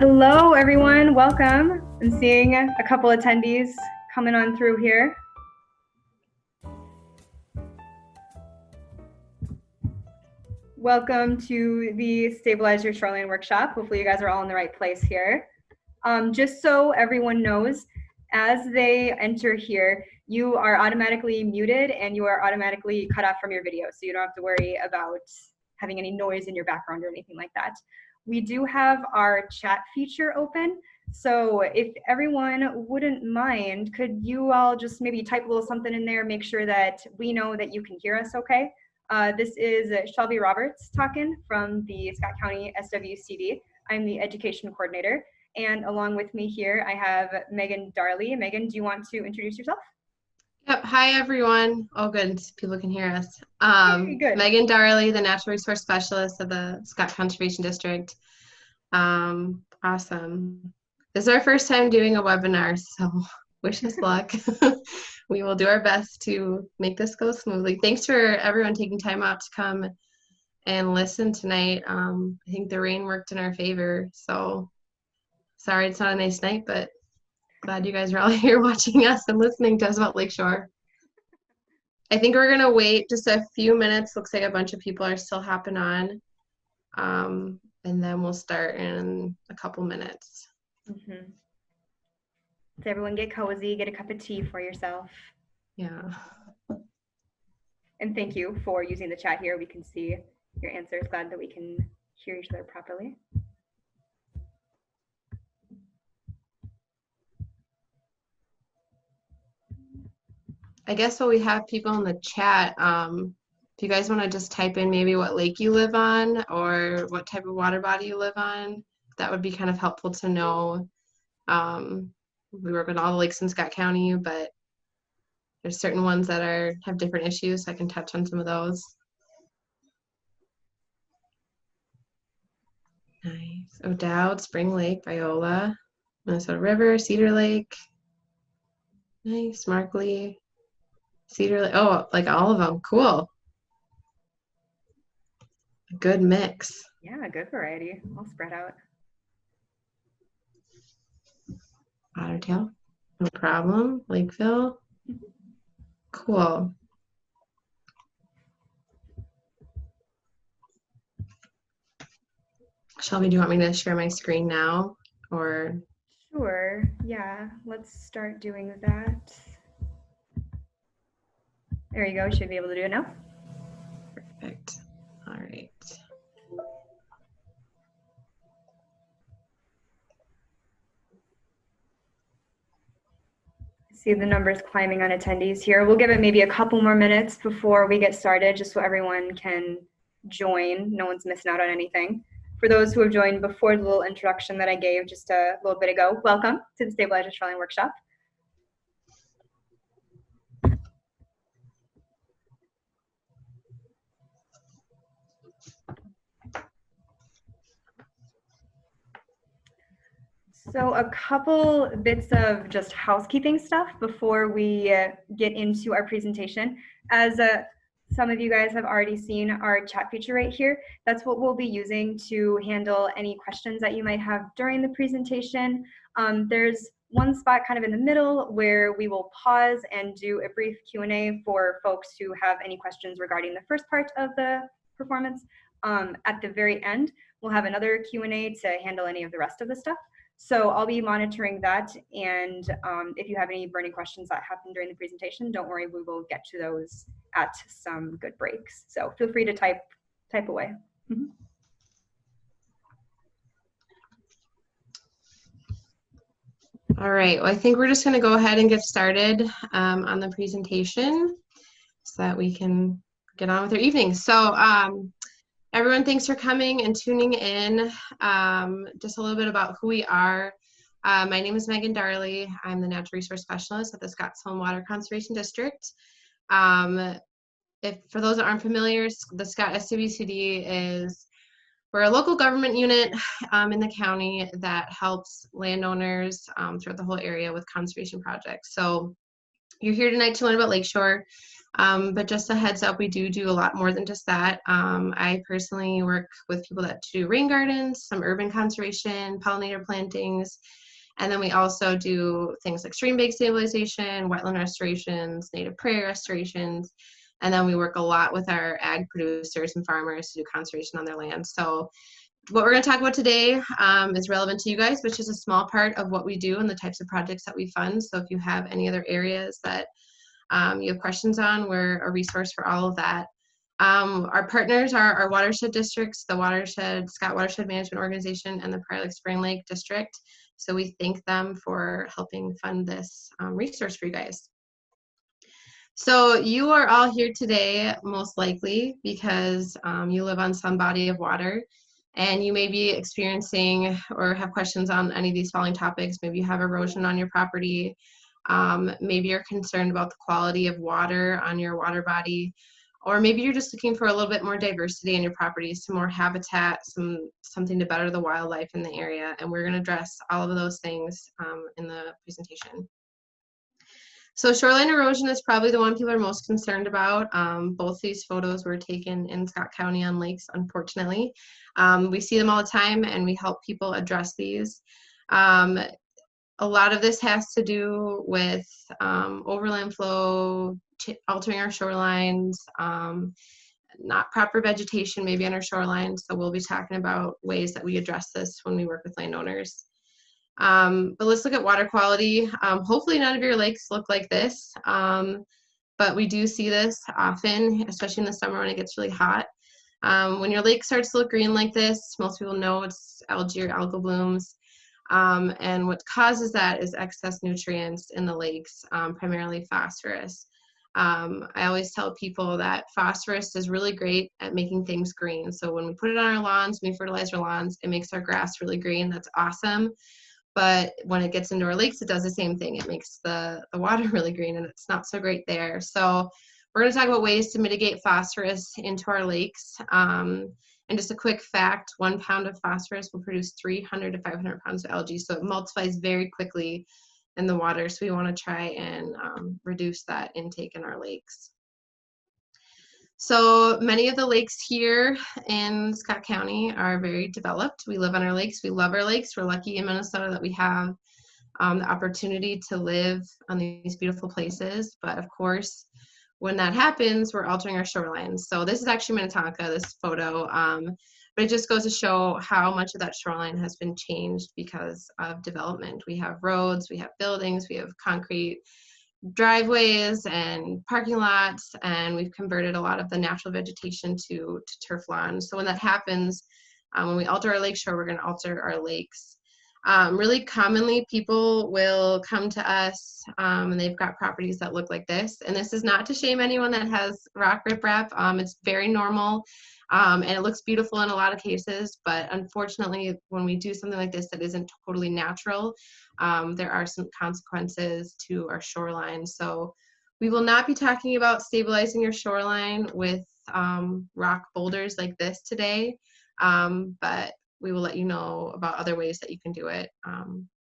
Hello, everyone. Welcome. I'm seeing a couple attendees coming on through here. Welcome to the Stabilize Your Shoreline workshop. Hopefully you guys are all in the right place here. Just so everyone knows, as they enter here, you are automatically muted and you are automatically cut off from your video. So you don't have to worry about having any noise in your background or anything like that. We do have our chat feature open. So if everyone wouldn't mind, could you all just maybe type a little something in there, make sure that we know that you can hear us okay? This is Shelby Roberts talking from the Scott County SWCD. I'm the education coordinator. And along with me here, I have Meghan Darley. Meghan, do you want to introduce yourself? Yep. Hi, everyone. Oh, good. People can hear us. Good. Meghan Darley, the Natural Resource Specialist of the Scott Conservation District. Awesome. This is our first time doing a webinar, so wish us luck. We will do our best to make this go smoothly. Thanks for everyone taking time out to come and listen tonight. I think the rain worked in our favor, so sorry it's not a nice night, but glad you guys are all here watching us and listening to us about Lakeshore. I think we're gonna wait just a few minutes. Looks like a bunch of people are still hopping on. And then we'll start in a couple minutes. So everyone get cozy, get a cup of tea for yourself. Yeah. And thank you for using the chat here. We can see your answers. Glad that we can hear each other properly. I guess while we have people in the chat, if you guys want to just type in maybe what lake you live on or what type of water body you live on, that would be kind of helpful to know. We work with all the lakes in Scott County, but there's certain ones that have different issues, so I can touch on some of those. Nice. O'Dowd, Spring Lake, Viola, Minnesota River, Cedar Lake. Nice. Markley, Cedar Lake. Oh, like all of them. Cool. A good mix. Yeah, good variety. All spread out. Ottertail, no problem. Lakeville. Cool. Shelby, do you want me to share my screen now, or? Sure, yeah, let's start doing that. There you go, should be able to do it now. Perfect, all right. See the numbers climbing on attendees here. We'll give it maybe a couple more minutes before we get started, just so everyone can join. No one's missing out on anything. For those who have joined before the little introduction that I gave just a little bit ago, welcome to the Stabilize Your Shoreline workshop. So a couple bits of just housekeeping stuff before we get into our presentation. As some of you guys have already seen our chat feature right here, that's what we'll be using to handle any questions that you might have during the presentation. There's one spot kind of in the middle where we will pause and do a brief Q&A for folks who have any questions regarding the first part of the performance. At the very end, we'll have another Q&A to handle any of the rest of the stuff. So I'll be monitoring that, and if you have any burning questions that happen during the presentation, don't worry, we will get to those at some good breaks. So feel free to type away. All right, well, I think we're just going to go ahead and get started on the presentation so that we can get on with our evening. So everyone, thanks for coming and tuning in. Just a little bit about who we are. My name is Meghan Darley. I'm the Natural Resource Specialist at the Scotts Home Water Conservation District. For those that aren't familiar, the Scott SWCD we're a local government unit in the county that helps landowners throughout the whole area with conservation projects. So you're here tonight to learn about Lakeshore. But just a heads up, we do a lot more than just that. I personally work with people that do rain gardens, some urban conservation, pollinator plantings, and then we also do things like stream bank stabilization, wetland restorations, native prairie restorations, and then we work a lot with our ag producers and farmers to do conservation on their land. So what we're going to talk about today is relevant to you guys, which is a small part of what we do and the types of projects that we fund. So if you have any other areas that you have questions on, we're a resource for all of that. Our partners are our watershed districts, the Scott Watershed Management Organization, and the Prior Lake Spring Lake District. So we thank them for helping fund this resource for you guys. So you are all here today, most likely, because you live on some body of water, and you may be experiencing or have questions on any of these following topics. Maybe you have erosion on your property. Maybe you're concerned about the quality of water on your water body, or maybe you're just looking for a little bit more diversity in your properties, some more habitat, something to better the wildlife in the area. And we're going to address all of those things in the presentation. So shoreline erosion is probably the one people are most concerned about. Both these photos were taken in Scott County on lakes, unfortunately. We see them all the time, and we help people address these. A lot of this has to do with overland flow, altering our shorelines, not proper vegetation maybe on our shorelines. So we'll be talking about ways that we address this when we work with landowners. But let's look at water quality. Hopefully none of your lakes look like this, but we do see this often, especially in the summer when it gets really hot. When your lake starts to look green like this, most people know it's algae or algal blooms. And what causes that is excess nutrients in the lakes, primarily phosphorus. I always tell people that phosphorus is really great at making things green. So when we put it on our lawns, we fertilize our lawns, it makes our grass really green. That's awesome. But when it gets into our lakes, it does the same thing. It makes the water really green, and it's not so great there. So we're going to talk about ways to mitigate phosphorus into our lakes. And just a quick fact, 1 pound of phosphorus will produce 300 to 500 pounds of algae. So it multiplies very quickly in the water. So we want to try and reduce that intake in our lakes. So many of the lakes here in Scott County are very developed. We live on our lakes. We love our lakes. We're lucky in Minnesota that we have the opportunity to live on these beautiful places. But of course, when that happens, we're altering our shorelines. So this is actually Minnetonka, this photo, but it just goes to show how much of that shoreline has been changed because of development. We have roads, we have buildings, we have concrete driveways and parking lots, and we've converted a lot of the natural vegetation to turf lawns. So when that happens, when we alter our lake shore, we're going to alter our lakes. Really commonly, people will come to us and they've got properties that look like this. And this is not to shame anyone that has rock riprap. It's very normal and it looks beautiful in a lot of cases. But unfortunately, when we do something like this that isn't totally natural, there are some consequences to our shoreline. So we will not be talking about stabilizing your shoreline with rock boulders like this today, but we will let you know about other ways that you can do it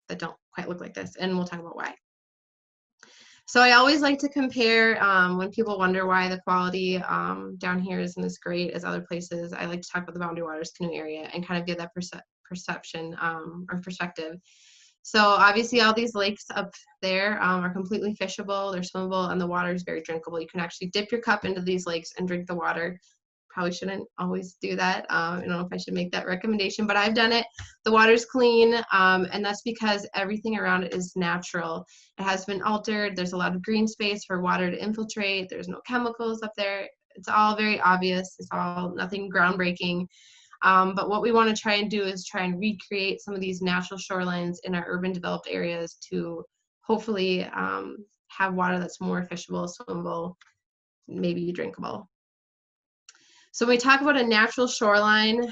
that don't quite look like this, and we'll talk about why. So I always like to compare when people wonder why the quality down here isn't as great as other places. I like to talk about the Boundary Waters canoe area and kind of give that perception or perspective. So obviously all these lakes up there are completely fishable, they're swimmable, and the water is very drinkable. You can actually dip your cup into these lakes and drink the water. Probably shouldn't always do that. I don't know if I should make that recommendation, but I've done it. The water's clean, and that's because everything around it is natural. It has been altered. There's a lot of green space for water to infiltrate. There's no chemicals up there. It's all very obvious. It's all nothing groundbreaking. But what we want to try and do is try and recreate some of these natural shorelines in our urban developed areas to hopefully have water that's more fishable, swimmable, maybe drinkable. So when we talk about a natural shoreline,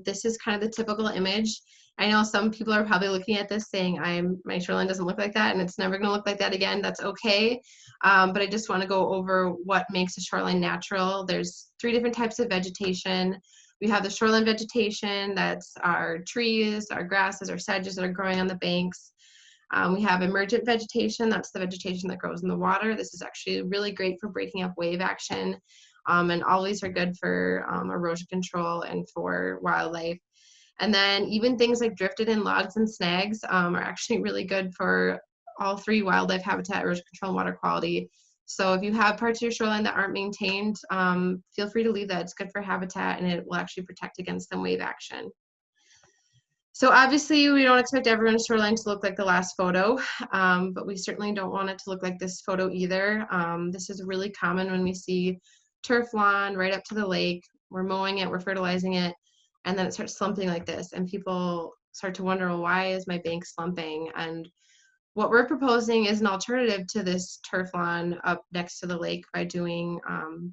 this is kind of the typical image. I know some people are probably looking at this saying, my shoreline doesn't look like that and it's never going to look like that again. That's okay. But I just want to go over what makes a shoreline natural. There's 3 different types of vegetation. We have the shoreline vegetation, that's our trees, our grasses, our sedges that are growing on the banks. We have emergent vegetation. That's the vegetation that grows in the water. This is actually really great for breaking up wave action. And all these are good for erosion control and for wildlife. And then even things like drifted in logs and snags are actually really good for all three: wildlife, habitat, erosion control, and water quality. So if you have parts of your shoreline that aren't maintained, feel free to leave that. It's good for habitat, and it will actually protect against some wave action. So obviously we don't expect everyone's shoreline to look like the last photo, but we certainly don't want it to look like this photo either. This is really common when we see turf lawn right up to the lake. We're mowing it, we're fertilizing it, and then it starts slumping like this, and people start to wonder, well, why is my bank slumping? And what we're proposing is an alternative to this turf lawn up next to the lake by doing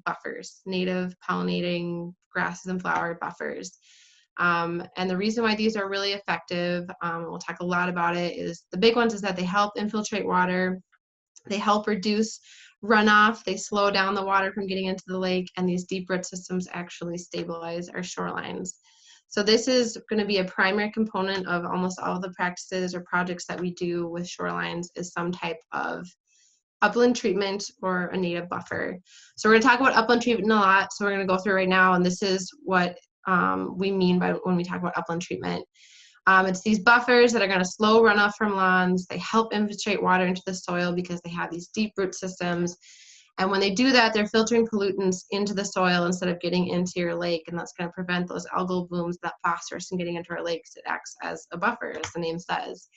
buffers, native pollinating grasses and flower buffers. And the reason why these are really effective, we'll talk a lot about it, is the big ones is that they help infiltrate water, they help reduce runoff, they slow down the water from getting into the lake, and these deep root systems actually stabilize our shorelines. So this is going to be a primary component of almost all of the practices or projects that we do with shorelines, is some type of upland treatment or a native buffer. So we're going to talk about upland treatment a lot, so we're going to go through it right now, and this is what we mean by when we talk about upland treatment. It's these buffers that are going to slow runoff from lawns. They help infiltrate water into the soil because they have these deep root systems. And when they do that, they're filtering pollutants into the soil instead of getting into your lake. And that's going to prevent those algal blooms, that phosphorus, from getting into our lakes. It acts as a buffer, as the name says.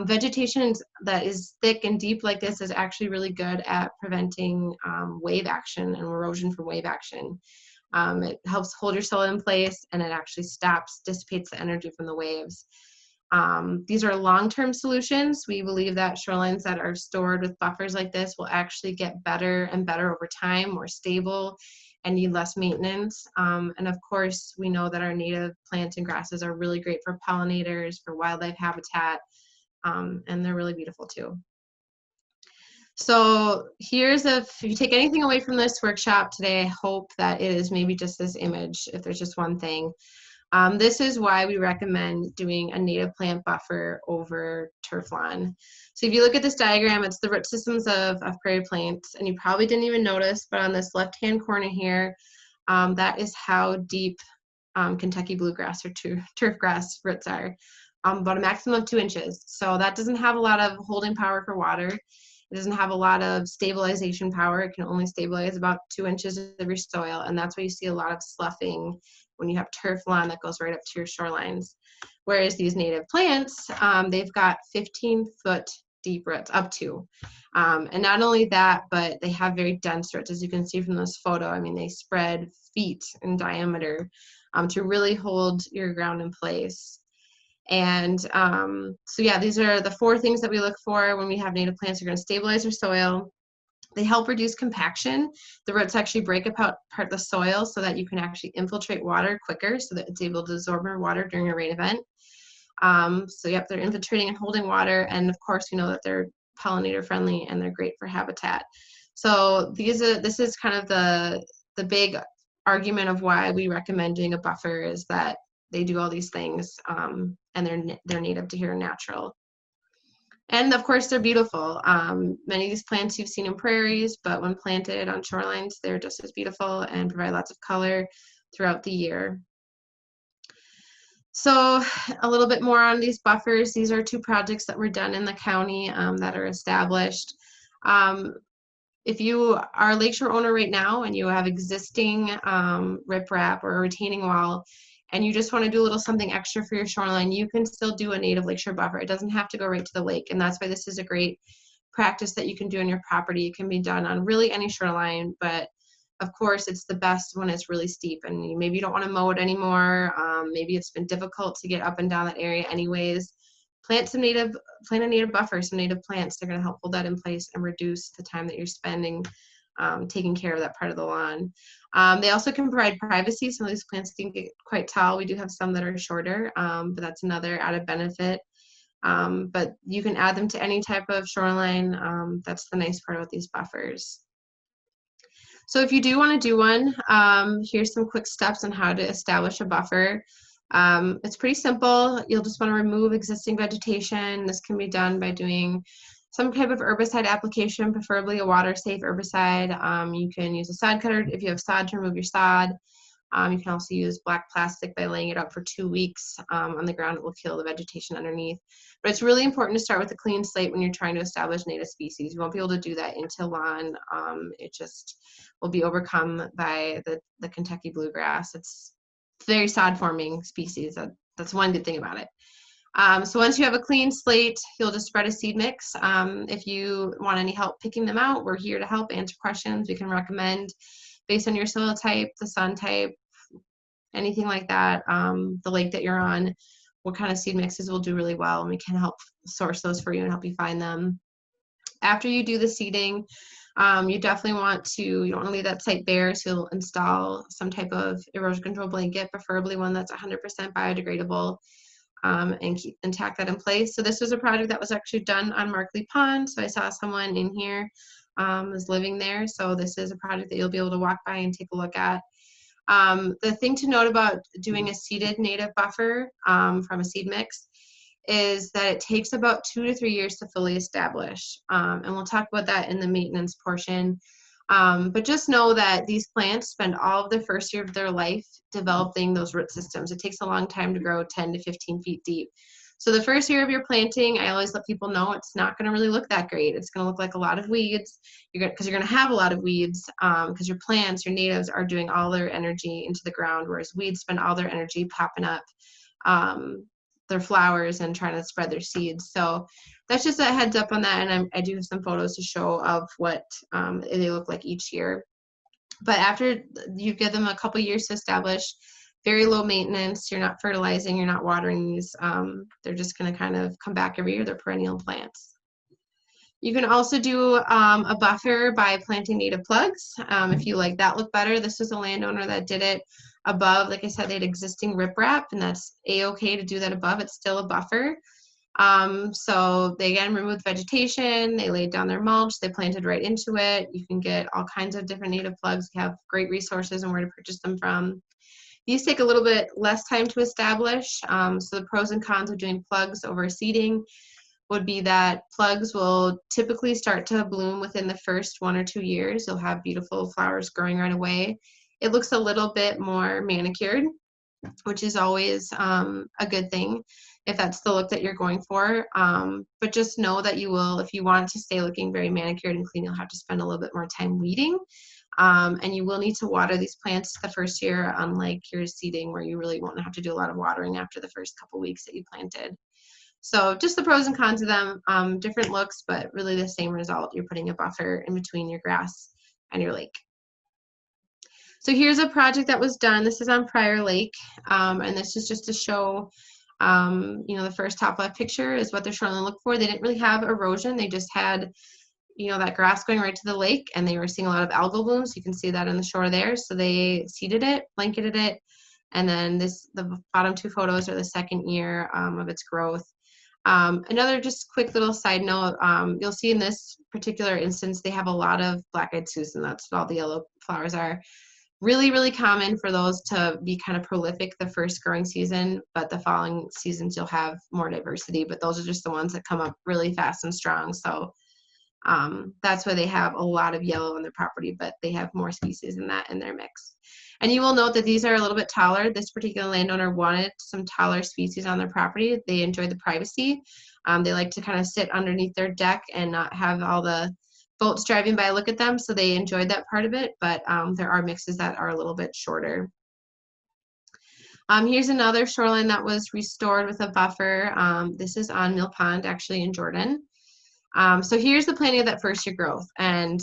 Vegetation that is thick and deep like this is actually really good at preventing wave action and erosion from wave action. It helps hold your soil in place, and it actually dissipates the energy from the waves. These are long-term solutions. We believe that shorelines that are stored with buffers like this will actually get better and better over time, more stable, and need less maintenance. And of course, we know that our native plants and grasses are really great for pollinators, for wildlife habitat, and they're really beautiful too. So here's if you take anything away from this workshop today, I hope that it is maybe just this image, if there's just one thing. This is why we recommend doing a native plant buffer over turf lawn. So if you look at this diagram, it's the root systems of prairie plants, and you probably didn't even notice, but on this left-hand corner here, that is how deep Kentucky bluegrass or turf grass roots are, about a maximum of 2 inches. So that doesn't have a lot of holding power for water. It doesn't have a lot of stabilization power. It can only stabilize about 2 inches of your soil, and that's why you see a lot of sloughing when you have turf lawn that goes right up to your shorelines. Whereas these native plants, they've got 15-foot deep roots, up to. And not only that, but they have very dense roots, as you can see from this photo. I mean, they spread feet in diameter to really hold your ground in place. And so yeah, these are the 4 things that we look for when we have native plants. They're going to stabilize our soil. They help reduce compaction. The roots actually break apart the soil so that you can actually infiltrate water quicker, so that it's able to absorb more water during a rain event. So yep, they're infiltrating and holding water, and of course we know that they're pollinator friendly and they're great for habitat. So this is kind of the big argument of why we recommend doing a buffer, is that they do all these things, and they're native to here, natural. And of course, they're beautiful. Many of these plants you've seen in prairies, but when planted on shorelines, they're just as beautiful and provide lots of color throughout the year. So a little bit more on these buffers. These are 2 projects that were done in the county that are established. If you are a lakeshore owner right now and you have existing riprap or a retaining wall, and you just want to do a little something extra for your shoreline, you can still do a native lakeshore buffer. It doesn't have to go right to the lake, and that's why this is a great practice that you can do on your property. It can be done on really any shoreline, but of course it's the best when it's really steep and maybe you don't want to mow it anymore. Maybe it's been difficult to get up and down that area anyways. Plant a native buffer, some native plants. They're going to help hold that in place and reduce the time that you're spending taking care of that part of the lawn. They also can provide privacy. Some of these plants can get quite tall. We do have some that are shorter, but that's another added benefit. But you can add them to any type of shoreline. That's the nice part about these buffers. So if you do want to do one, here's some quick steps on how to establish a buffer. It's pretty simple. You'll just want to remove existing vegetation. This can be done by doing some type of herbicide application, preferably a water-safe herbicide. You can use a sod cutter if you have sod to remove your sod. You can also use black plastic by laying it out for 2 weeks on the ground. It will kill the vegetation underneath. But it's really important to start with a clean slate when you're trying to establish native species. You won't be able to do that into lawn. It just will be overcome by the Kentucky bluegrass. It's very sod-forming species. That's one good thing about it. So once you have a clean slate, you'll just spread a seed mix. If you want any help picking them out, we're here to help answer questions. We can recommend based on your soil type, the sun type, anything like that, the lake that you're on, what kind of seed mixes will do really well, and we can help source those for you and help you find them. After you do the seeding, you definitely want to, you don't want to leave that site bare, so you'll install some type of erosion control blanket, preferably one that's 100% biodegradable, and tack that in place. So this was a project that was actually done on Markley Pond. So I saw someone in here was living there. So this is a project that you'll be able to walk by and take a look at. The thing to note about doing a seeded native buffer from a seed mix is that it takes about 2 to 3 years to fully establish. And we'll talk about that in the maintenance portion. But just know that these plants spend all of the first year of their life developing those root systems. It takes a long time to grow 10 to 15 feet deep. So the first year of your planting, I always let people know it's not going to really look that great. It's going to look like a lot of weeds because you're going to have a lot of weeds because your plants, your natives are doing all their energy into the ground, whereas weeds spend all their energy popping up their flowers and trying to spread their seeds. So that's just a heads up on that. And I do have some photos to show of what they look like each year. But after you give them a couple years to establish, very low maintenance, you're not fertilizing, you're not watering these, they're just going to kind of come back every year. They're perennial plants. You can also do a buffer by planting native plugs if you like that look better. This was a landowner that did it above. Like I said, they had existing riprap, and that's a-okay to do that above. It's still a buffer. So they again removed vegetation, they laid down their mulch, they planted right into it. You can get all kinds of different native plugs. We have great resources and where to purchase them from. These take a little bit less time to establish. So the pros and cons of doing plugs over seeding would be that plugs will typically start to bloom within the first 1 or 2 years. You'll have beautiful flowers growing right away. It looks a little bit more manicured, which is always a good thing if that's the look that you're going for. But just know that you will, if you want it to stay looking very manicured and clean, you'll have to spend a little bit more time weeding. And you will need to water these plants the first year, unlike your seeding where you really won't have to do a lot of watering after the first couple weeks that you planted. So just the pros and cons of them, different looks, but really the same result. You're putting a buffer in between your grass and your lake. So here's a project that was done. This is on Prior Lake, and this is just to show, the first top left picture is what they're trying to look for. They didn't really have erosion. They just had, that grass going right to the lake, and they were seeing a lot of algal blooms. You can see that on the shore there. So they seeded it, blanketed it, and then the bottom 2 photos are the second year of its growth. Another just quick little side note, you'll see in this particular instance, they have a lot of black-eyed Susan. That's what all the yellow flowers are. Really, really common for those to be kind of prolific the first growing season, but the following seasons you'll have more diversity, but those are just the ones that come up really fast and strong. So that's why they have a lot of yellow on their property, but they have more species than that in their mix. And you will note that these are a little bit taller. This particular landowner wanted some taller species on their property. They enjoy the privacy. They like to kind of sit underneath their deck and not have all the boats driving by look at them, so they enjoyed that part of it, but there are mixes that are a little bit shorter. Here's another shoreline that was restored with a buffer. This is on Mill Pond, actually in Jordan. So here's the planting of that first year growth, and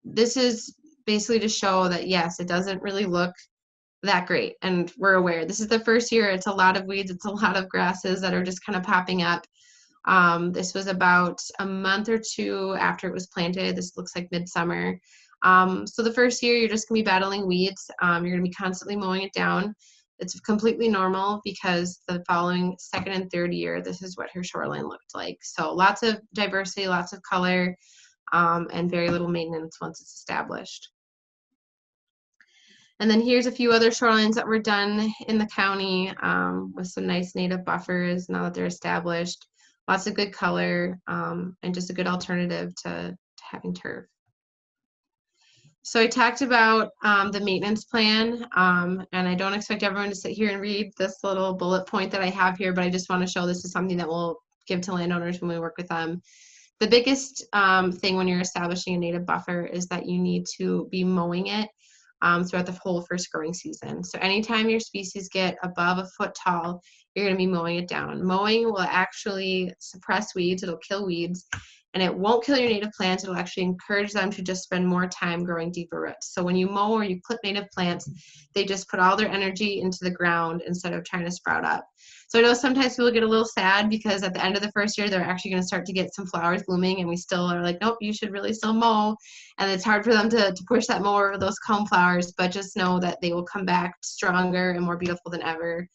this is basically to show that yes, it doesn't really look that great, and we're aware this is the first year. It's a lot of weeds, it's a lot of grasses that are just kind of popping up. This was about a month or 2 after it was planted. This looks like midsummer. So the first year you're just gonna be battling weeds. You're gonna be constantly mowing it down. It's completely normal because the following second and third year, this is what her shoreline looked like. So lots of diversity, lots of color, and very little maintenance once it's established. And then here's a few other shorelines that were done in the county with some nice native buffers now that they're established. Lots of good color and just a good alternative to having turf. So I talked about the maintenance plan, and I don't expect everyone to sit here and read this little bullet point that I have here, but I just want to show this is something that we'll give to landowners when we work with them. The biggest thing when you're establishing a native buffer is that you need to be mowing it throughout the whole first growing season. So anytime your species get above a foot tall, you're going to be mowing it down. Mowing will actually suppress weeds, it'll kill weeds, and it won't kill your native plants. It'll actually encourage them to just spend more time growing deeper roots. So when you mow or you clip native plants, they just put all their energy into the ground instead of trying to sprout up. So I know sometimes people get a little sad because at the end of the first year, they're actually going to start to get some flowers blooming, and we still are like, nope, you should really still mow. And it's hard for them to push that mower over those calm flowers, but just know that they will come back stronger and more beautiful than ever.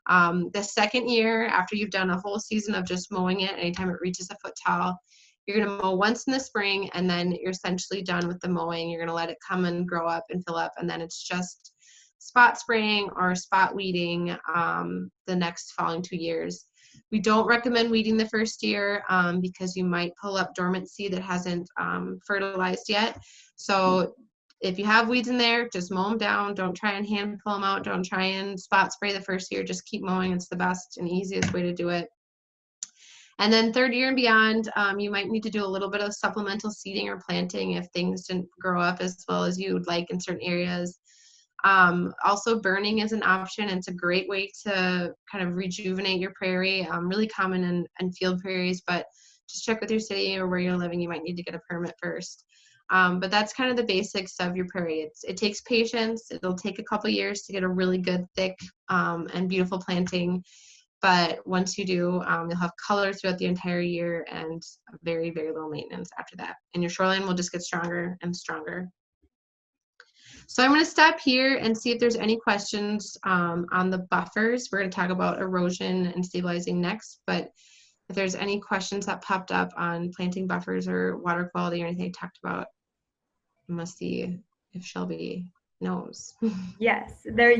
The second year, after you've done a whole season of just mowing it, anytime it reaches a foot tall, you're going to mow once in the spring, and then you're essentially done with the mowing. You're going to let it come and grow up and fill up, and then it's just spot spraying or spot weeding the next following 2 years. We don't recommend weeding the first year because you might pull up dormant seed that hasn't fertilized yet. So if you have weeds in there, just mow them down. Don't try and hand pull them out. Don't try and spot spray the first year. Just keep mowing. It's the best and easiest way to do it. And then third year and beyond, you might need to do a little bit of supplemental seeding or planting if things didn't grow up as well as you would like in certain areas. Also, burning is an option. It's a great way to kind of rejuvenate your prairie, really common in field prairies, but just check with your city or where you're living. You might need to get a permit first. But that's kind of the basics of your prairie. It takes patience. It'll take a couple years to get a really good, thick, and beautiful planting. But once you do, you'll have color throughout the entire year and very, very little maintenance after that. And your shoreline will just get stronger and stronger. So I'm going to stop here and see if there's any questions on the buffers. We're going to talk about erosion and stabilizing next. But if there's any questions that popped up on planting buffers or water quality or anything I talked about, I must see if Shelby knows. Yes, there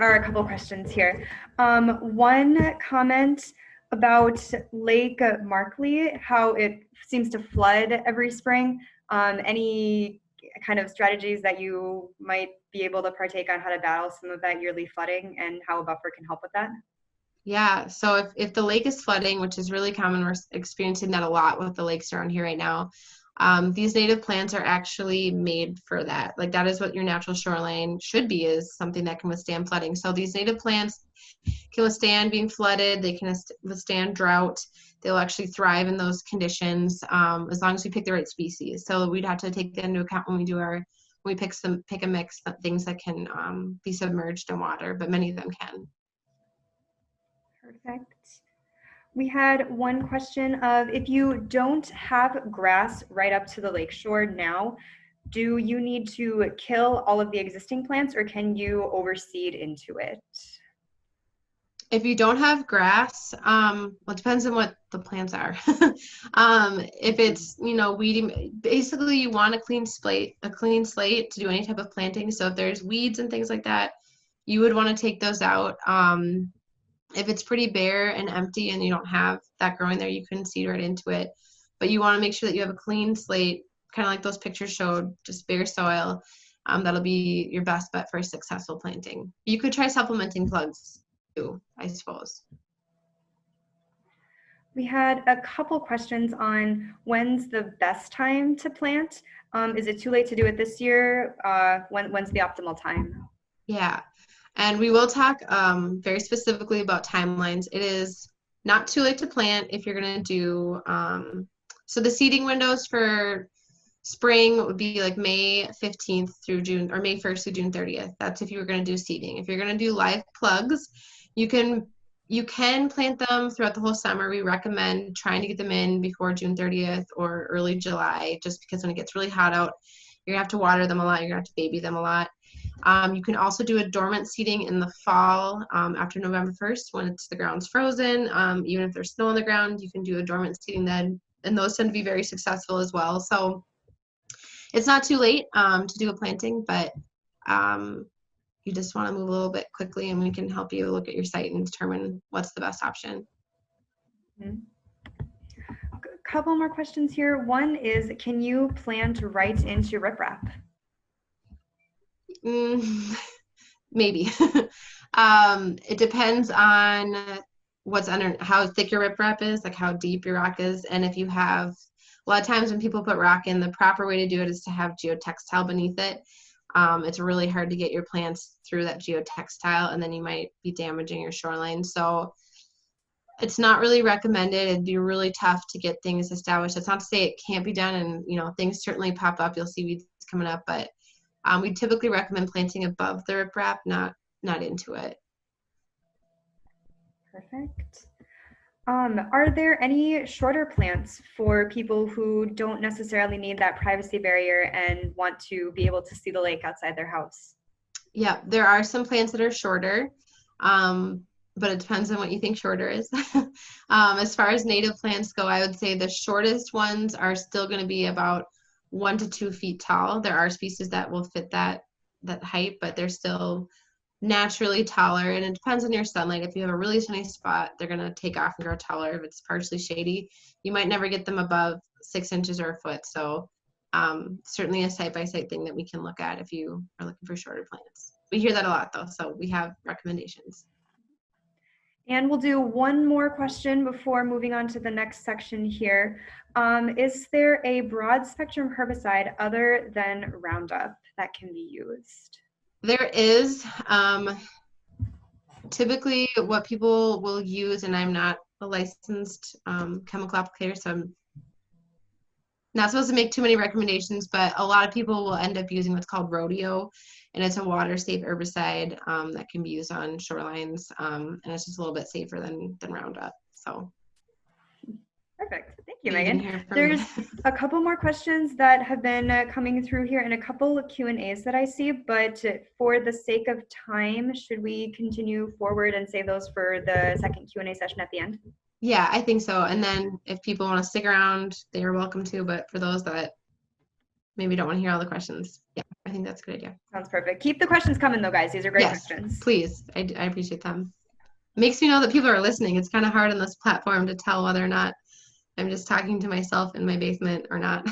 are a couple questions here. One comment about Lake Markley, how it seems to flood every spring. Any kind of strategies that you might be able to partake on how to battle some of that yearly flooding and how a buffer can help with that? Yeah, so if the lake is flooding, which is really common, we're experiencing that a lot with the lakes around here right now. These native plants are actually made for that. Like that is what your natural shoreline should be, is something that can withstand flooding. So these native plants can withstand being flooded. They can withstand drought. They'll actually thrive in those conditions as long as we pick the right species. So we'd have to take that into account when we pick a mix of things that can be submerged in water, but many of them can. Perfect. We had one question of, if you don't have grass right up to the lakeshore now, do you need to kill all of the existing plants or can you overseed into it? If you don't have grass, well, it depends on what the plants are. If it's, weedy, basically you want a clean slate to do any type of planting. So if there's weeds and things like that, you would want to take those out. If it's pretty bare and empty and you don't have that growing there, you can seed right into it. But you want to make sure that you have a clean slate, kind of like those pictures showed, just bare soil. That'll be your best bet for a successful planting. You could try supplementing plugs too, I suppose. We had a couple questions on when's the best time to plant. Is it too late to do it this year? When's the optimal time? Yeah. And we will talk very specifically about timelines. It is not too late to plant if you're going to do, so the seeding windows for spring would be like May 15th through June, or May 1st through June 30th. That's if you were going to do seeding. If you're going to do live plugs, you can plant them throughout the whole summer. We recommend trying to get them in before June 30th or early July, just because when it gets really hot out, you're going to have to water them a lot. You're going to have to baby them a lot. You can also do a dormant seeding in the fall after November 1st when the ground's frozen. Even if there's snow on the ground, you can do a dormant seeding then, and those tend to be very successful as well. So it's not too late to do a planting, but you just want to move a little bit quickly, and we can help you look at your site and determine what's the best option. A couple more questions here. One is, can you plant right into riprap? Maybe. It depends on what's under, how thick your riprap is, like how deep your rock is, and if you have, a lot of times when people put rock in, the proper way to do it is to have geotextile beneath it. It's really hard to get your plants through that geotextile, and then you might be damaging your shoreline. So it's not really recommended. It'd be really tough to get things established. That's not to say it can't be done, and you know, things certainly pop up. You'll see weeds coming up, but we typically recommend planting above the riprap, not into it. Perfect. Are there any shorter plants for people who don't necessarily need that privacy barrier and want to be able to see the lake outside their house? Yeah, there are some plants that are shorter, but it depends on what you think shorter is. As far as native plants go, I would say the shortest ones are still going to be about 1 to 2 feet tall. There are species that will fit that height, but they're still naturally taller, and it depends on your sunlight. If you have a really sunny spot, they're going to take off and grow taller. If it's partially shady, you might never get them above 6 inches or a foot. So certainly a site-by-site thing that we can look at if you are looking for shorter plants. We hear that a lot though, so we have recommendations. And we'll do one more question before moving on to the next section here. Is there a broad spectrum herbicide other than Roundup that can be used? There is. Typically what people will use, and I'm not a licensed chemical applicator, so I'm not supposed to make too many recommendations, but a lot of people will end up using what's called rodeo, and it's a water-safe herbicide that can be used on shorelines, and it's just a little bit safer than Roundup. So. Perfect. Thank you, Megan. There's a couple more questions that have been coming through here and a couple of Q&As that I see, but for the sake of time, should we continue forward and save those for the second Q&A session at the end? Yeah, I think so. And then if people want to stick around, they are welcome to, but for those that maybe don't want to hear all the questions, yeah, I think that's a good idea. Sounds perfect. Keep the questions coming though, guys. These are great questions. Please. I appreciate them. It makes me know that people are listening. It's kind of hard on this platform to tell whether or not I'm just talking to myself in my basement or not.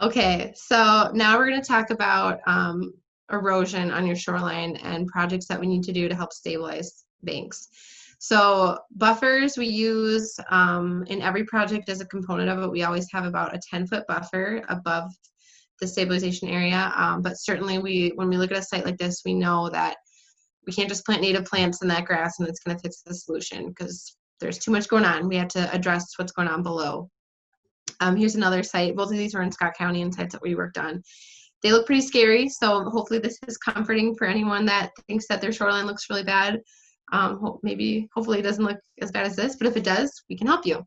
Okay, so now we're going to talk about erosion on your shoreline and projects that we need to do to help stabilize banks. So buffers we use in every project as a component of it. We always have about a 10-foot buffer above the stabilization area, but certainly when we look at a site like this, we know that we can't just plant native plants in that grass and it's going to fix the solution, because there's too much going on. We have to address what's going on below. Here's another site. Both of these were in Scott County and sites that we worked on. They look pretty scary, so hopefully this is comforting for anyone that thinks that their shoreline looks really bad. Hopefully it doesn't look as bad as this, but if it does, we can help you.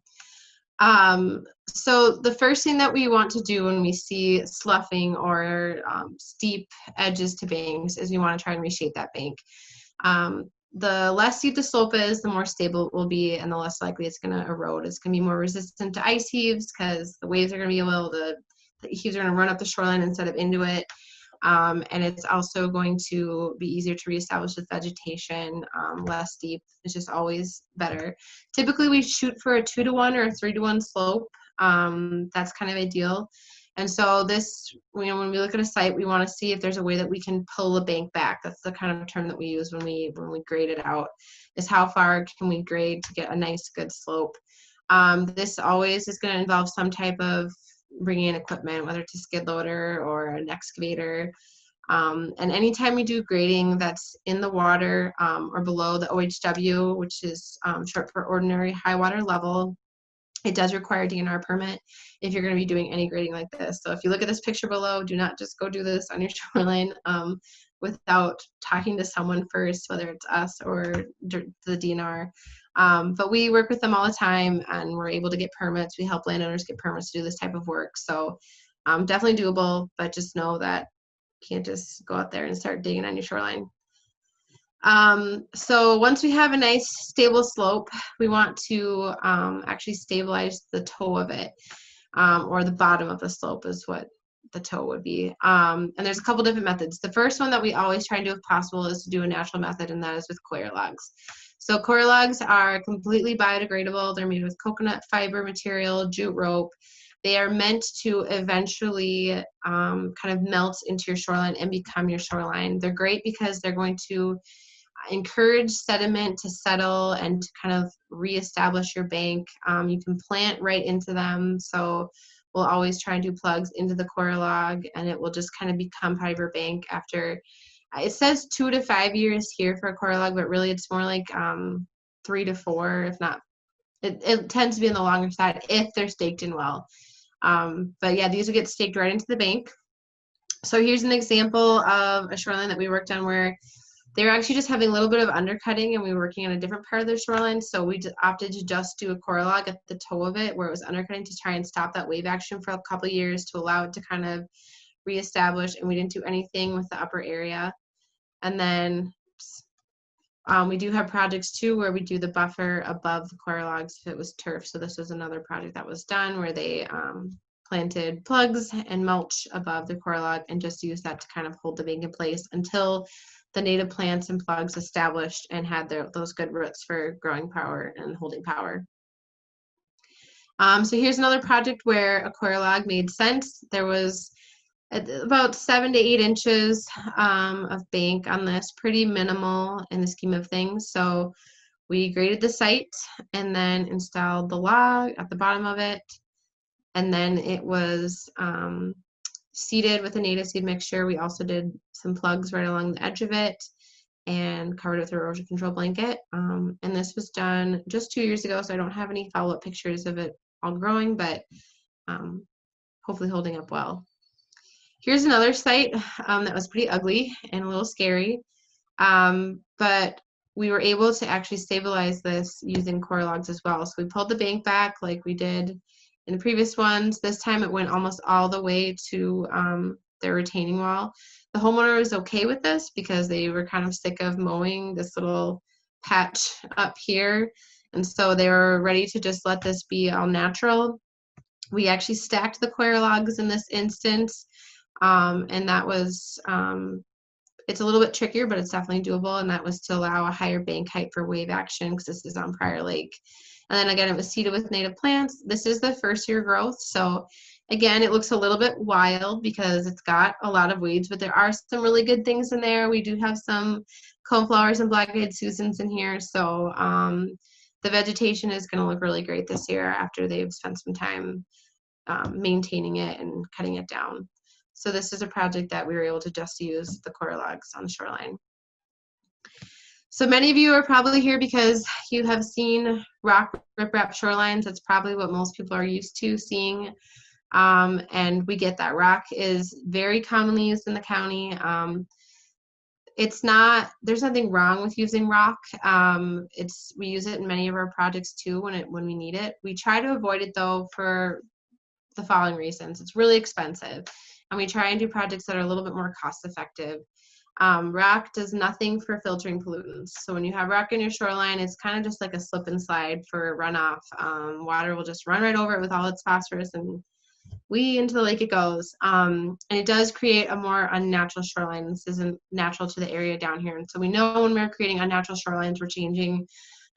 So the first thing that we want to do when we see sloughing or steep edges to banks is we want to try and reshape that bank. The less steep the slope is, the more stable it will be, and the less likely it's going to erode. It's going to be more resistant to ice heaves because the waves are going to be able to, the heaves are going to run up the shoreline instead of into it. And it's also going to be easier to reestablish with vegetation, less steep. It's just always better. Typically, we shoot for a 2-to-1 or a 3-to-1 slope. That's kind of ideal. And so this, when we look at a site, we want to see if there's a way that we can pull a bank back. That's the kind of term that we use when we grade it out, is how far can we grade to get a nice, good slope. This always is going to involve some type of bringing in equipment, whether it's a skid loader or an excavator. And anytime we do grading that's in the water or below the OHW, which is short for ordinary high water level, it does require a DNR permit if you're going to be doing any grading like this. So if you look at this picture below, do not just go do this on your shoreline without talking to someone first, whether it's us or the DNR. But we work with them all the time, and we're able to get permits. We help landowners get permits to do this type of work. So definitely doable, but just know that you can't just go out there and start digging on your shoreline. So once we have a nice stable slope, we want to actually stabilize the toe of it, or the bottom of the slope is what the toe would be. And there's a couple different methods. The first one that we always try and do if possible is to do a natural method, and that is with coir logs. So coir logs are completely biodegradable. They're made with coconut fiber material, jute rope. They are meant to eventually kind of melt into your shoreline and become your shoreline. They're great because they're going to encourage sediment to settle and to kind of reestablish your bank. You can plant right into them. So we'll always try and do plugs into the coir log, and it will just kind of become part of your bank after, it says 2 to 5 years here for a coir log, but really it's more like 3 to 4, if not, it tends to be on the longer side if they're staked in well. But yeah, these will get staked right into the bank. So here's an example of a shoreline that we worked on where they were actually just having a little bit of undercutting, and we were working on a different part of their shoreline. So we opted to just do a coir log at the toe of it where it was undercutting to try and stop that wave action for a couple of years to allow it to kind of reestablish. And we didn't do anything with the upper area. And then we do have projects too where we do the buffer above the coir logs if it was turf. So this was another project that was done where they planted plugs and mulch above the coir log and just used that to kind of hold the bank in place until the native plants and plugs established and had those good roots for growing power and holding power. So here's another project where a coir log made sense. There was about 7 to 8 inches of bank on this, pretty minimal in the scheme of things. So we graded the site and then installed the log at the bottom of it. And then it was seeded with a native seed mixture. We also did some plugs right along the edge of it and covered it with an erosion control blanket. And this was done just 2 years ago, so I don't have any follow-up pictures of it all growing, but hopefully holding up well. Here's another site that was pretty ugly and a little scary, but we were able to actually stabilize this using coir logs as well. So we pulled the bank back like we did in the previous ones. This time it went almost all the way to their retaining wall. The homeowner was okay with this because they were kind of sick of mowing this little patch up here. And so they were ready to just let this be all natural. We actually stacked the coir logs in this instance. And that was, it's a little bit trickier, but it's definitely doable. And that was to allow a higher bank height for wave action because this is on Prior Lake. And then again, it was seeded with native plants. This is the first year growth. So again, it looks a little bit wild because it's got a lot of weeds, but there are some really good things in there. We do have some coneflowers and black-eyed Susans in here. So the vegetation is going to look really great this year after they've spent some time maintaining it and cutting it down. So this is a project that we were able to just use the coir logs on the shoreline. So many of you are probably here because you have seen rock riprap shorelines. That's probably what most people are used to seeing. And we get that. Rock is very commonly used in the county. It's not, there's nothing wrong with using rock. We use it in many of our projects too when we need it. We try to avoid it though for the following reasons. It's really expensive. And we try and do projects that are a little bit more cost effective. Rock does nothing for filtering pollutants. So when you have rock in your shoreline, it's kind of just like a slip and slide for runoff. Water will just run right over it with all its phosphorus and into the lake it goes. And it does create a more unnatural shoreline. This isn't natural to the area down here. And so we know when we're creating unnatural shorelines, we're changing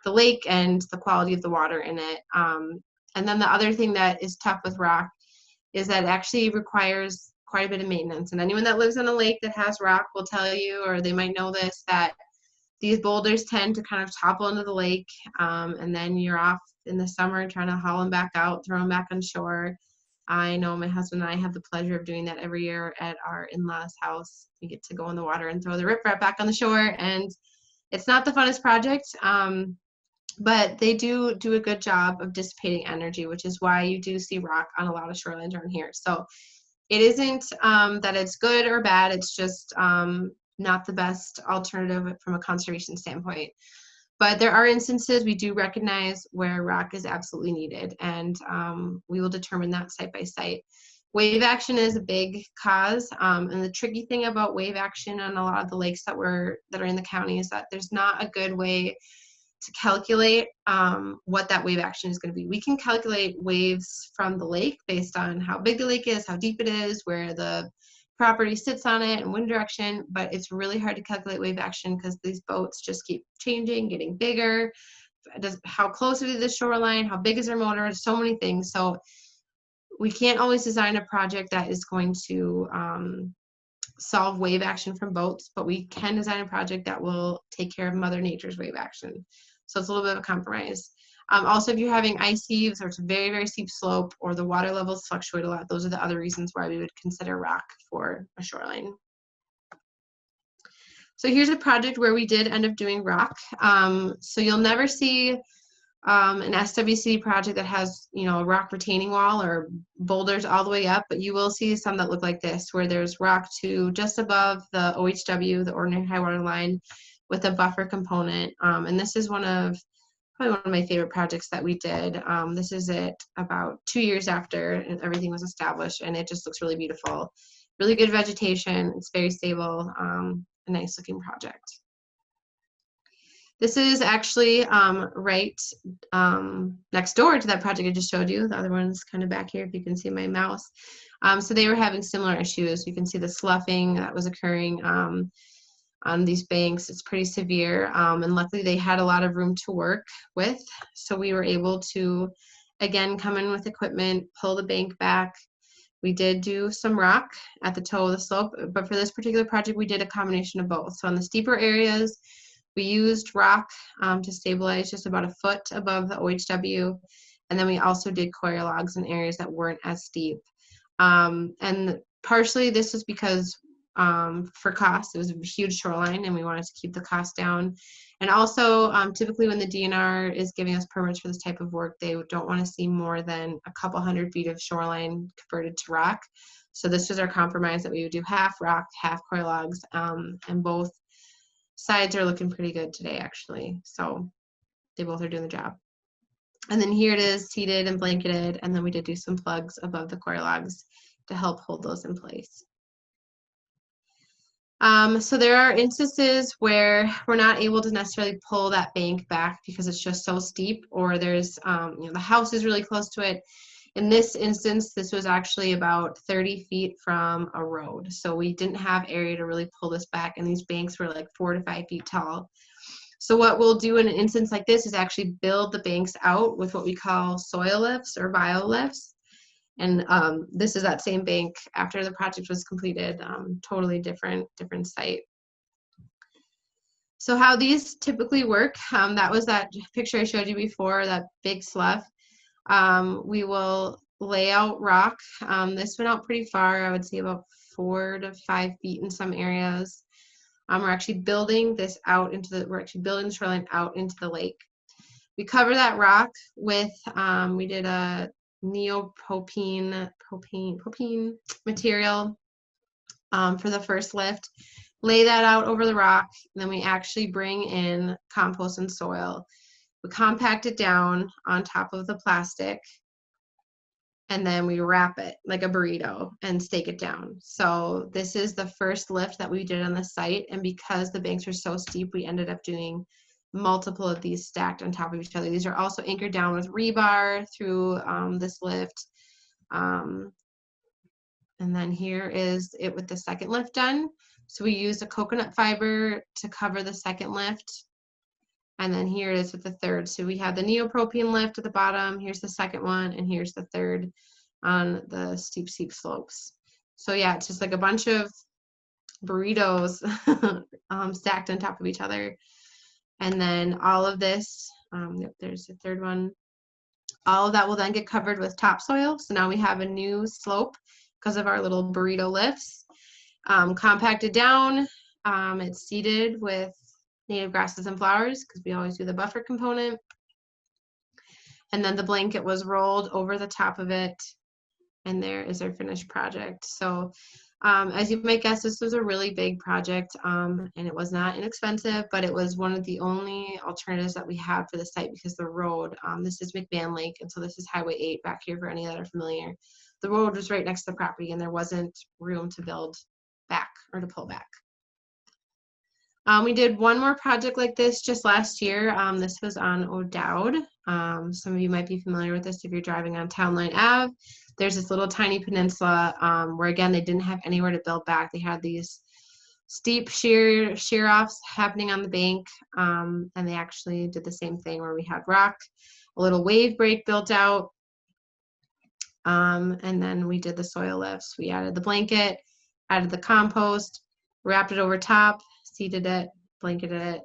the lake and the quality of the water in it. And then the other thing that is tough with rock is that it actually requires quite a bit of maintenance. And anyone that lives on a lake that has rock will tell you, or they might know this, that these boulders tend to kind of topple into the lake. And then you're off in the summer trying to haul them back out, throw them back on shore. I know my husband and I have the pleasure of doing that every year at our in-laws' house. We get to go in the water and throw the riprap back on the shore. And it's not the funnest project, but they do a good job of dissipating energy, which is why you do see rock on a lot of shorelines around here. So it isn't that it's good or bad, it's just not the best alternative from a conservation standpoint. But there are instances we do recognize where rock is absolutely needed, and we will determine that site by site. Wave action is a big cause, and the tricky thing about wave action on a lot of the lakes that are in the county is that there's not a good way to calculate what that wave action is going to be. We can calculate waves from the lake based on how big the lake is, how deep it is, where the property sits on it, and wind direction, but it's really hard to calculate wave action because these boats just keep changing, getting bigger. How close are they to the shoreline? How big is their motor? So many things. So we can't always design a project that is going to solve wave action from boats, but we can design a project that will take care of Mother Nature's wave action. So it's a little bit of a compromise. Also, if you're having ice heaves or it's a very, very steep slope or the water levels fluctuate a lot, those are the other reasons why we would consider rock for a shoreline. So here's a project where we did end up doing rock. So you'll never see an SWCD project that has, you know, a rock retaining wall or boulders all the way up, but you will see some that look like this, where there's rock to just above the OHW, the ordinary high water line, with a buffer component. And this is probably one of my favorite projects that we did. This is it about 2 years after everything was established, and it just looks really beautiful. Really good vegetation. It's very stable. A nice looking project. This is actually right next door to that project I just showed you. The other one's kind of back here if you can see my mouse. So they were having similar issues. You can see the sloughing that was occurring on these banks. It's pretty severe, and luckily they had a lot of room to work with. So we were able to, again, come in with equipment, pull the bank back. We did do some rock at the toe of the slope, but for this particular project, we did a combination of both. So on the steeper areas, we used rock to stabilize just about a foot above the OHW, and then we also did coir logs in areas that weren't as steep. And partially this is because for cost, it was a huge shoreline and we wanted to keep the cost down. And also, typically when the DNR is giving us permits for this type of work, they don't want to see more than a couple hundred feet of shoreline converted to rock. So this was our compromise, that we would do half rock, half coir logs, and both sides are looking pretty good today, actually. So they both are doing the job. And then here it is, seated and blanketed, and then we did do some plugs above the coir logs to help hold those in place. So there are instances where we're not able to necessarily pull that bank back because it's just so steep, or there's, you know, the house is really close to it. In this instance, this was actually about 30 feet from a road. So we didn't have area to really pull this back, and these banks were like 4 to 5 feet tall. So what we'll do in an instance like this is actually build the banks out with what we call soil lifts or bio lifts. And this is that same bank after the project was completed, totally different site. So how these typically work, that was that picture I showed you before, that big slough. We will lay out rock. This went out pretty far, I would say about 4 to 5 feet in some areas. We're actually building this out we're actually building the shoreline out into the lake. We cover that rock with, we did a neoprene material for the first lift. Lay that out over the rock, and then we actually bring in compost and soil. We compact it down on top of the plastic, and then we wrap it like a burrito and stake it down. So this is the first lift that we did on the site, and because the banks were so steep, we ended up doing multiple of these stacked on top of each other. These are also anchored down with rebar through this lift. And then here is it with the second lift done. So we used a coconut fiber to cover the second lift. And then here it is with the third. So we have the neoprene lift at the bottom. Here's the second one, and here's the third on the steep slopes. So yeah, it's just like a bunch of burritos stacked on top of each other. And then all of this, yep, there's the third one. All of that will then get covered with topsoil. So now we have a new slope because of our little burrito lifts. Compacted down, it's seeded with native grasses and flowers because we always do the buffer component. And then the blanket was rolled over the top of it. And there is our finished project. So as you might guess, this was a really big project, and it was not inexpensive, but it was one of the only alternatives that we had for the site because the road, this is McMahon Lake, and so this is Highway 8 back here for any that are familiar. The road was right next to the property, and there wasn't room to build back or to pull back. We did one more project like this just last year. This was on O'Dowd. Some of you might be familiar with this if you're driving on Town Line Ave. There's this little tiny peninsula where, again, they didn't have anywhere to build back. They had these steep shear offs happening on the bank, and they actually did the same thing where we had rock, a little wave break built out, and then we did the soil lifts. We added the blanket, added the compost, wrapped it over top, seeded it, blanketed it,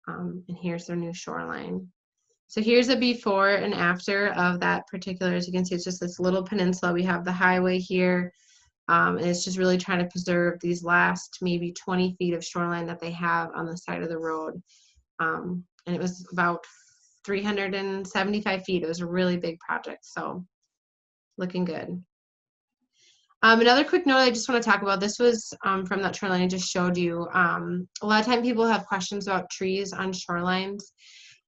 and here's their new shoreline. So here's a before and after of that particular, as you can see, it's just this little peninsula. We have the highway here, and it's just really trying to preserve these last maybe 20 feet of shoreline that they have on the side of the road. And it was about 375 feet. It was a really big project, so looking good. Another quick note I just want to talk about, this was from that shoreline I just showed you. A lot of time people have questions about trees on shorelines,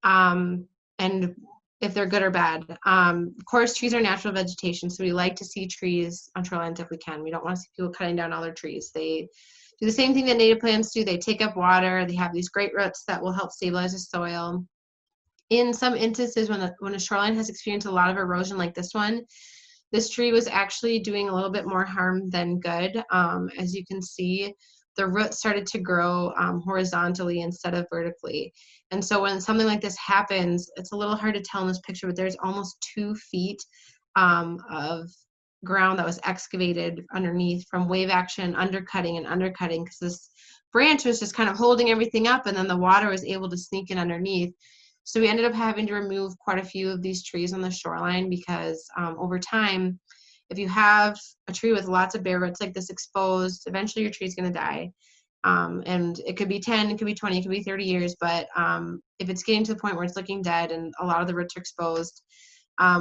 and if they're good or bad. Of course, trees are natural vegetation, so we like to see trees on shorelines if we can. We don't want to see people cutting down all their trees. They do the same thing that native plants do. They take up water. They have these great roots that will help stabilize the soil. In some instances, when a shoreline has experienced a lot of erosion like this one, this tree was actually doing a little bit more harm than good. As you can see, the roots started to grow horizontally instead of vertically. And so when something like this happens, it's a little hard to tell in this picture, but there's almost 2 feet of ground that was excavated underneath from wave action, undercutting, because this branch was just kind of holding everything up, and then the water was able to sneak in underneath. So we ended up having to remove quite a few of these trees on the shoreline because over time, if you have a tree with lots of bare roots like this exposed, eventually your tree is going to die. And it could be 10, it could be 20, it could be 30 years, but if it's getting to the point where it's looking dead and a lot of the roots are exposed,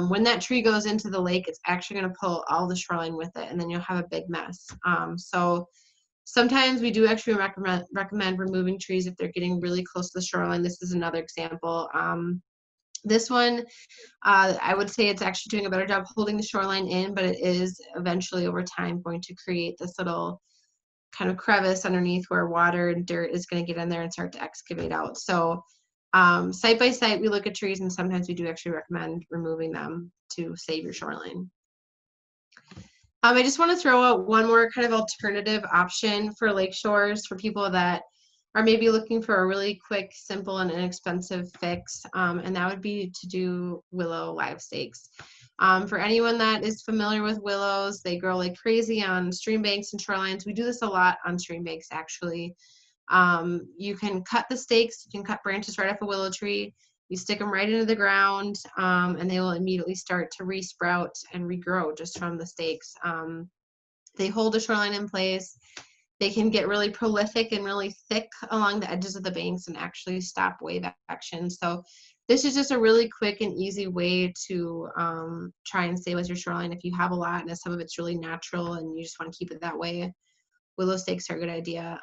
when that tree goes into the lake, it's actually going to pull all the shoreline with it, and then you'll have a big mess. So sometimes we do actually recommend removing trees if they're getting really close to the shoreline. This is another example. This one, I would say it's actually doing a better job holding the shoreline in, but it is eventually over time going to create this little kind of crevice underneath where water and dirt is going to get in there and start to excavate out. So site by site, we look at trees, and sometimes we do actually recommend removing them to save your shoreline. I just want to throw out one more kind of alternative option for lake shores for people that are maybe looking for a really quick, simple, and inexpensive fix, and that would be to do willow live stakes. For anyone that is familiar with willows, they grow like crazy on stream banks and shorelines. We do this a lot on stream banks, actually. You can cut the stakes, you can cut branches right off a willow tree, you stick them right into the ground, and they will immediately start to resprout and regrow just from the stakes. They hold the shoreline in place. They can get really prolific and really thick along the edges of the banks and actually stop wave action. So this is just a really quick and easy way to try and stabilize your shoreline if you have a lot and some of it's really natural and you just want to keep it that way. Willow stakes are a good idea.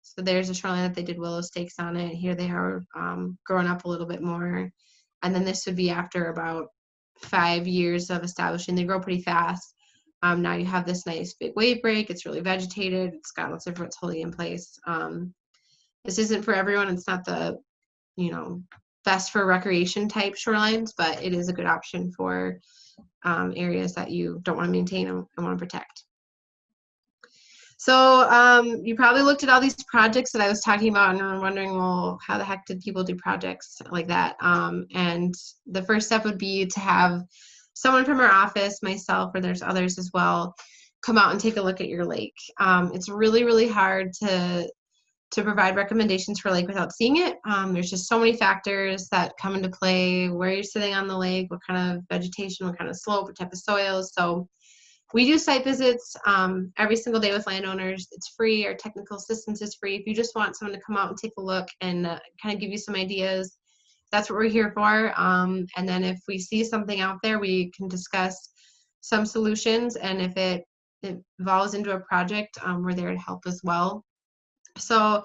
So there's a shoreline that they did willow stakes on it. Here they are growing up a little bit more. And then this would be after about 5 years of establishing. They grow pretty fast. Now you have this nice big wave break. It's really vegetated. It's got lots of roots holding in place. This isn't for everyone. It's not the, best for recreation type shorelines, but it is a good option for areas that you don't want to maintain and want to protect. So you probably looked at all these projects that I was talking about and are wondering, well, how the heck did people do projects like that? And the first step would be to have someone from our office, myself, or there's others as well, come out and take a look at your lake. It's really, really hard to provide recommendations for a lake without seeing it. There's just so many factors that come into play, where you're sitting on the lake, what kind of vegetation, what kind of slope, what type of soils. So we do site visits every single day with landowners. It's free. Our technical assistance is free. If you just want someone to come out and take a look and kind of give you some ideas, that's what we're here for. And then if we see something out there, we can discuss some solutions. And if it evolves into a project, we're there to help as well. So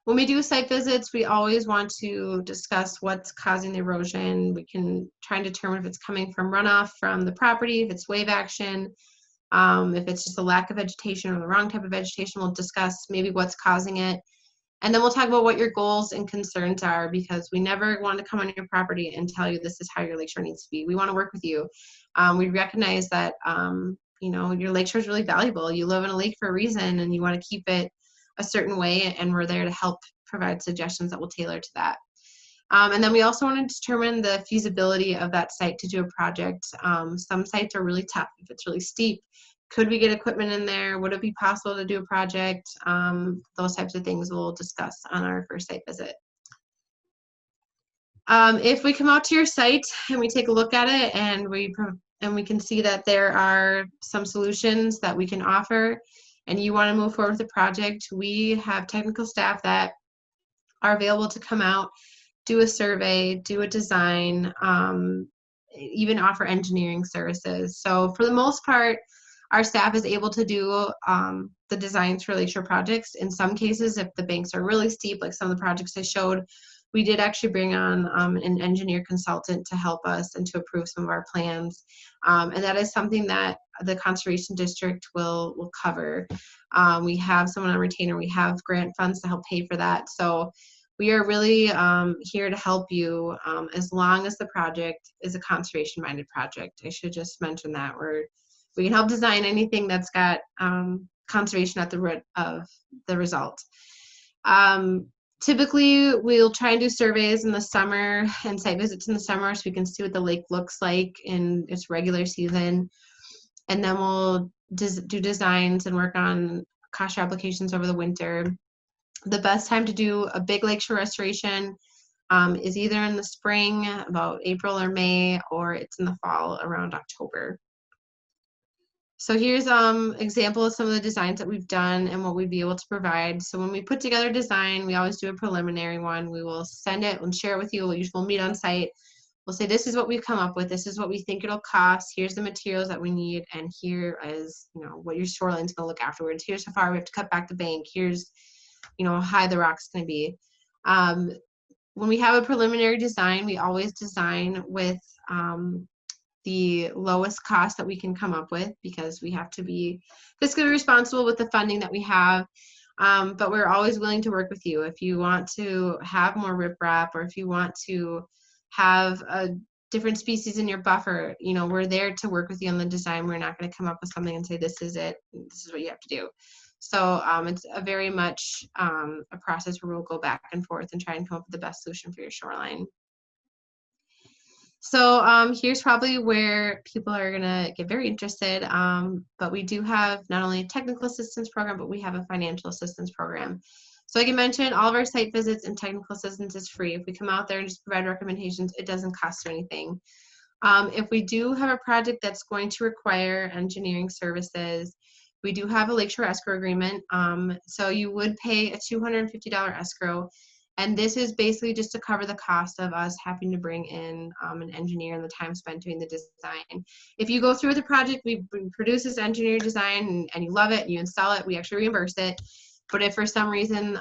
when we do site visits, we always want to discuss what's causing the erosion. We can try and determine if it's coming from runoff from the property, if it's wave action, if it's just a lack of vegetation or the wrong type of vegetation. We'll discuss maybe what's causing it. And then we'll talk about what your goals and concerns are, because we never want to come on your property and tell you this is how your lakeshore needs to be. We want to work with you. We recognize that, you know, your lakeshore is really valuable. You live in a lake for a reason, and you want to keep it a certain way, and we're there to help provide suggestions that will tailor to that. And then we also want to determine the feasibility of that site to do a project. Some sites are really tough. If it's really steep, could we get equipment in there? Would it be possible to do a project? Those types of things we'll discuss on our first site visit. If we come out to your site and we take a look at it, and we can see that there are some solutions that we can offer, and you want to move forward with the project, we have technical staff that are available to come out, do a survey, do a design, even offer engineering services. So for the most part, our staff is able to do the designs for lakeshore projects. In some cases, if the banks are really steep, like some of the projects I showed, we did actually bring on an engineer consultant to help us and to approve some of our plans. And that is something that the Conservation District will cover. We have someone on retainer. We have grant funds to help pay for that. So we are really here to help you as long as the project is a conservation-minded project. I should just mention that we can help design anything that's got conservation at the root of the result. Typically, we'll try and do surveys in the summer and site visits in the summer so we can see what the lake looks like in its regular season. And then we'll do designs and work on cost share applications over the winter. The best time to do a big lakeshore restoration is either in the spring, about April or May, or it's in the fall around October. So here's example of some of the designs that we've done and what we'd be able to provide. So when we put together a design, we always do a preliminary one. We will send it and share it with you. We'll meet on site. We'll say, this is what we've come up with. This is what we think it'll cost. Here's the materials that we need. And here is, you know, what your shoreline's gonna look afterwards. Here's how far we have to cut back the bank. Here's, you know, how high the rock's gonna be. When we have a preliminary design, we always design with the lowest cost that we can come up with, because we have to be fiscally responsible with the funding that we have. But we're always willing to work with you. If you want to have more riprap, or if you want to have a different species in your buffer, you know, we're there to work with you on the design. We're not going to come up with something and say, this is it, this is what you have to do. So it's a very much a process where we'll go back and forth and try and come up with the best solution for your shoreline. So here's probably where people are gonna get very interested, but we do have not only a technical assistance program, but we have a financial assistance program. So like I mentioned, all of our site visits and technical assistance is free. If we come out there and just provide recommendations, it doesn't cost you anything. If we do have a project that's going to require engineering services, we do have a lakeshore escrow agreement. So you would pay a $250 escrow. And this is basically just to cover the cost of us having to bring in an engineer and the time spent doing the design. If you go through with the project, we produce this engineer design and you love it, and you install it, we actually reimburse it. But if for some reason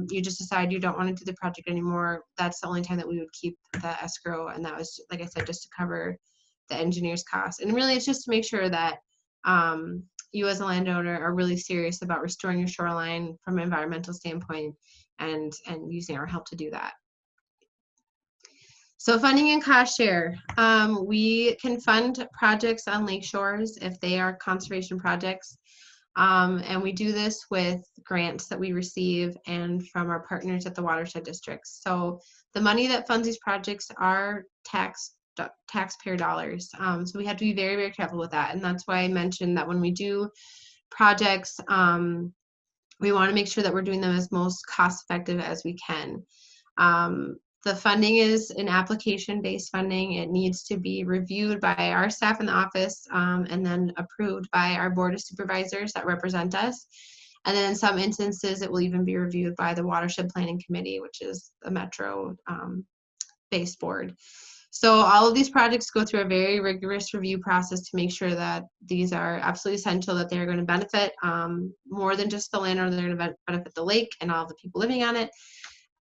you just decide you don't want to do the project anymore, that's the only time that we would keep the escrow. And that was, like I said, just to cover the engineer's costs. And really, it's just to make sure that you as a landowner are really serious about restoring your shoreline from an environmental standpoint, and using our help to do that. So funding and cost share. We can fund projects on lake shores if they are conservation projects. And we do this with grants that we receive and from our partners at the watershed districts. So the money that funds these projects are taxpayer dollars. So we have to be very, very careful with that. And that's why I mentioned that when we do projects, we want to make sure that we're doing them as most cost effective as we can. The funding is an application-based funding. It needs to be reviewed by our staff in the office and then approved by our board of supervisors that represent us. And then in some instances, it will even be reviewed by the Watershed Planning Committee, which is a metro-based board. So all of these projects go through a very rigorous review process to make sure that these are absolutely essential, that they're going to benefit more than just the landowner, they're going to benefit the lake and all the people living on it,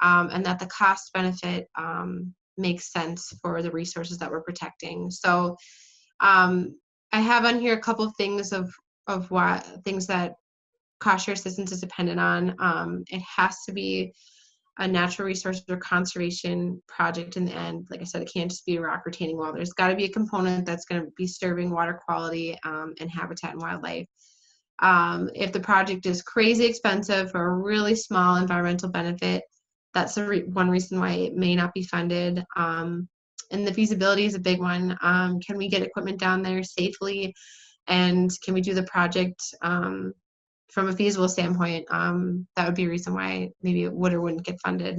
and that the cost benefit makes sense for the resources that we're protecting. So I have on here a couple of things of what things that cost share assistance is dependent on. It has to be a natural resource or conservation project in the end. Like I said, it can't just be a rock retaining wall. There's got to be a component that's going to be serving water quality and habitat and wildlife. If the project is crazy expensive for a really small environmental benefit, that's one reason why it may not be funded. And the feasibility is a big one. Can we get equipment down there safely? And can we do the project from a feasible standpoint? That would be a reason why maybe it would or wouldn't get funded.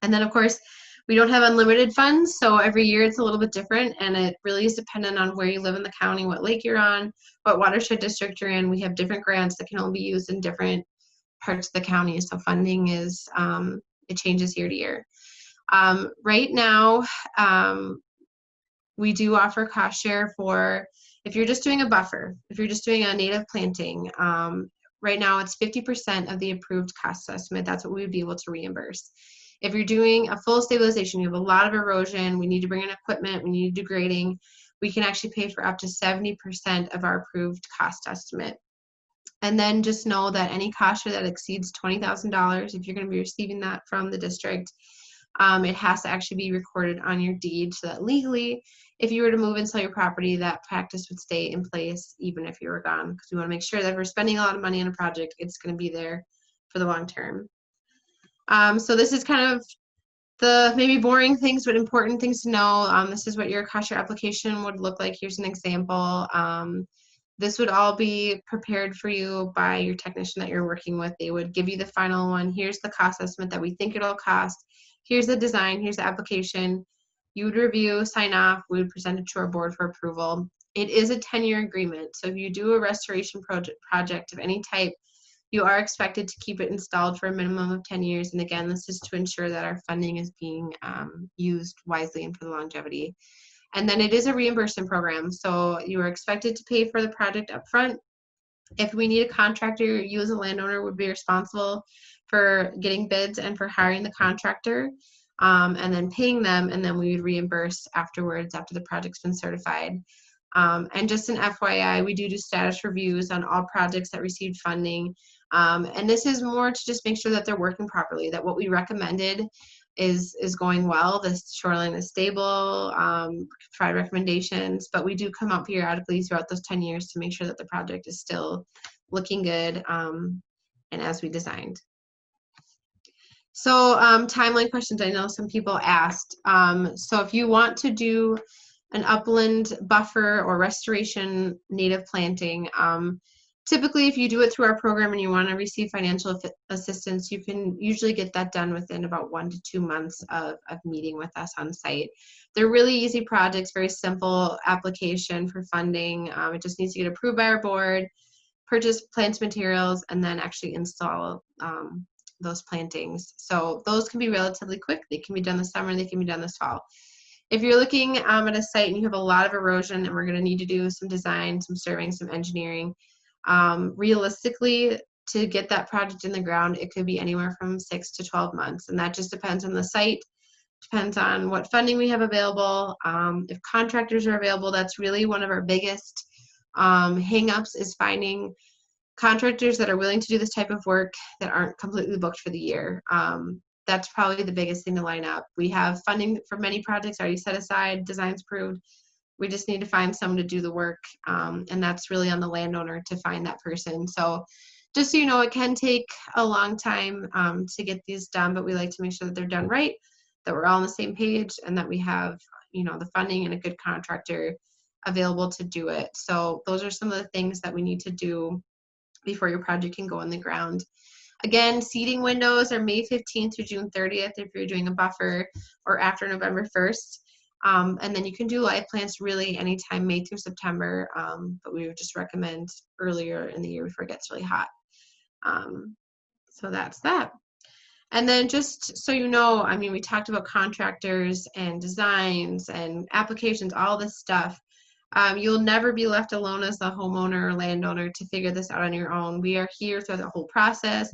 And then, of course, we don't have unlimited funds, so every year it's a little bit different, and it really is dependent on where you live in the county, what lake you're on, what watershed district you're in. We have different grants that can only be used in different parts of the county, so funding is, it changes year to year. Right now, we do offer cost share for, if you're just doing a buffer, if you're just doing a native planting, right now it's 50% of the approved cost estimate. That's what we would be able to reimburse. If you're doing a full stabilization, you have a lot of erosion, we need to bring in equipment, we need to do grading, we can actually pay for up to 70% of our approved cost estimate. And then just know that any cost share that exceeds $20,000, if you're going to be receiving that from the district, it has to actually be recorded on your deed so that legally, if you were to move and sell your property, that practice would stay in place even if you were gone, because we want to make sure that if we're spending a lot of money on a project, it's going to be there for the long term. So this is kind of the maybe boring things, but important things to know. This is what your cost share application would look like. Here's an example. This would all be prepared for you by your technician that you're working with. They would give you the final one. Here's the cost estimate that we think it'll cost. Here's the design. Here's the application. You would review, sign off. We would present it to our board for approval. It is a 10-year agreement. So if you do a restoration project of any type, you are expected to keep it installed for a minimum of 10 years. And again, this is to ensure that our funding is being used wisely and for the longevity. And then it is a reimbursement program. So you are expected to pay for the project up front. If we need a contractor, you as a landowner would be responsible for getting bids and for hiring the contractor and then paying them. And then we would reimburse afterwards after the project's been certified. And just an FYI, we do status reviews on all projects that received funding. And this is more to just make sure that they're working properly, that what we recommended is going well. The shoreline is stable, provide recommendations, but we do come up periodically throughout those 10 years to make sure that the project is still looking good and as we designed. So timeline questions, I know some people asked. So if you want to do an upland buffer or restoration native planting, typically if you do it through our program and you want to receive financial assistance, you can usually get that done within about 1 to 2 months of meeting with us on site. They're really easy projects, very simple application for funding. It just needs to get approved by our board, purchase plant materials, and then actually install those plantings. So those can be relatively quick. They can be done this summer, they can be done this fall. If you're looking at a site and you have a lot of erosion and we're going to need to do some design, some surveying, some engineering, realistically, to get that project in the ground, it could be anywhere from 6 to 12 months. And that just depends on the site, depends on what funding we have available. If contractors are available, that's really one of our biggest hang-ups, is finding contractors that are willing to do this type of work that aren't completely booked for the year. That's probably the biggest thing to line up. We have funding for many projects already set aside, designs approved. We just need to find someone to do the work, and that's really on the landowner to find that person. So just so you know, it can take a long time to get these done, but we like to make sure that they're done right, that we're all on the same page, and that we have, you know, the funding and a good contractor available to do it. So those are some of the things that we need to do before your project can go in the ground. Again, seeding windows are May 15th through June 30th if you're doing a buffer, or after November 1st. And then you can do live plants really anytime May through September, but we would just recommend earlier in the year before it gets really hot. So that's that. And then just so you know, I mean, we talked about contractors and designs and applications, all this stuff. You'll never be left alone as the homeowner or landowner to figure this out on your own. We are here through the whole process.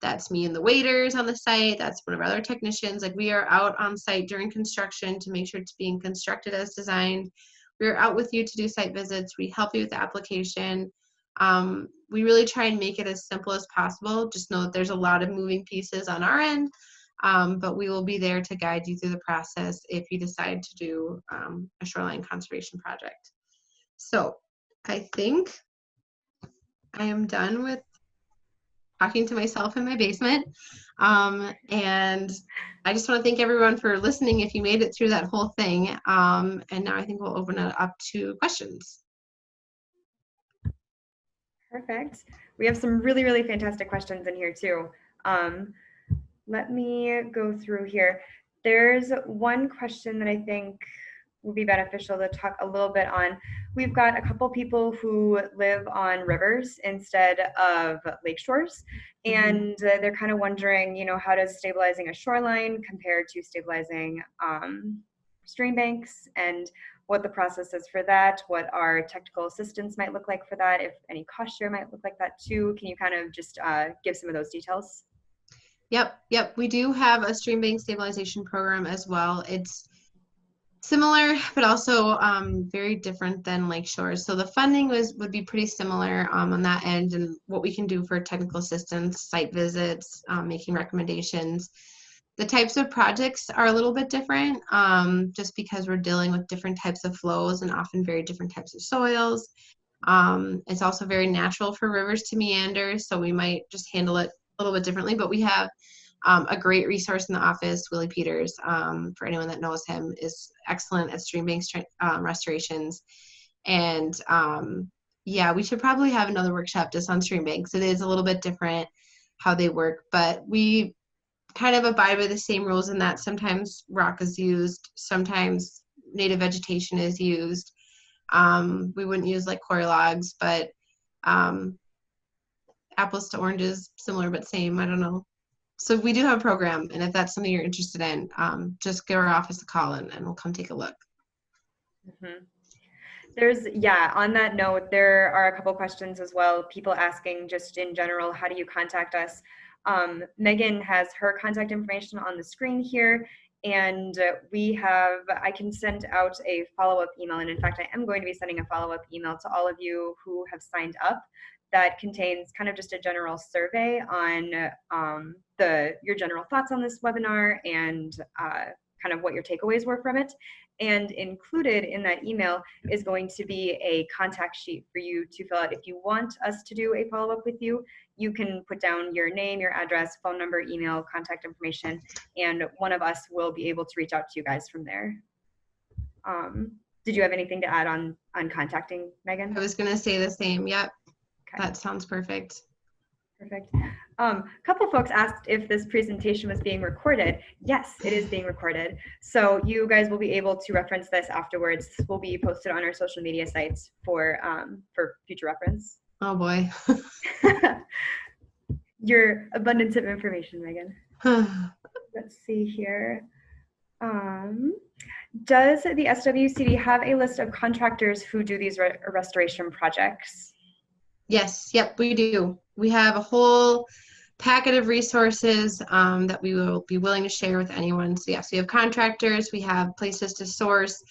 That's me and the waiters on the site. That's one of our other technicians. Like, we are out on site during construction to make sure it's being constructed as designed. We're out with you to do site visits. We help you with the application. We really try and make it as simple as possible. Just know that there's a lot of moving pieces on our end, but we will be there to guide you through the process if you decide to do a shoreline conservation project. So I think I am done with talking to myself in my basement. And I just want to thank everyone for listening if you made it through that whole thing. And now I think we'll open it up to questions. Perfect. We have some really, really fantastic questions in here too. Let me go through here. There's one question that I think would be beneficial to talk a little bit on. We've got a couple people who live on rivers instead of lake shores, and they're kind of wondering, you know, how does stabilizing a shoreline compare to stabilizing stream banks, and what the process is for that, what our technical assistance might look like for that, if any cost share might look like that too. Can you kind of just give some of those details? Yep. We do have a stream bank stabilization program as well. It's similar, but also very different than lake shores. So the funding would be pretty similar on that end, and what we can do for technical assistance, site visits, making recommendations. The types of projects are a little bit different, just because we're dealing with different types of flows and often very different types of soils. It's also very natural for rivers to meander, so we might just handle it a little bit differently, but we have a great resource in the office. Willie Peters, for anyone that knows him, is excellent at stream bank restorations. And yeah, we should probably have another workshop just on stream banks. It is a little bit different how they work, but we kind of abide by the same rules in that sometimes rock is used, sometimes native vegetation is used. We wouldn't use like coir logs, but apples to oranges, similar but same, I don't know. So we do have a program, and if that's something you're interested in, just give our office a call and we'll come take a look. On that note, there are a couple questions as well. People asking just in general, how do you contact us? Meghan has her contact information on the screen here, and I can send out a follow-up email. And in fact, I am going to be sending a follow-up email to all of you who have signed up that contains kind of just a general survey on your general thoughts on this webinar and kind of what your takeaways were from it. And included in that email is going to be a contact sheet for you to fill out. If you want us to do a follow-up with you, you can put down your name, your address, phone number, email, contact information, and one of us will be able to reach out to you guys from there. Did you have anything to add on contacting Meghan? I was going to say the same. Yep. Okay. That sounds perfect. Perfect. A couple folks asked if this presentation was being recorded. Yes, it is being recorded. So you guys will be able to reference this afterwards. This will be posted on our social media sites for future reference. Oh boy. Your abundance of information, Meghan. Let's see here. Does the SWCD have a list of contractors who do these restoration projects? Yes, yep, we do. We have a whole packet of resources that we will be willing to share with anyone. So yes, we have contractors, we have places to source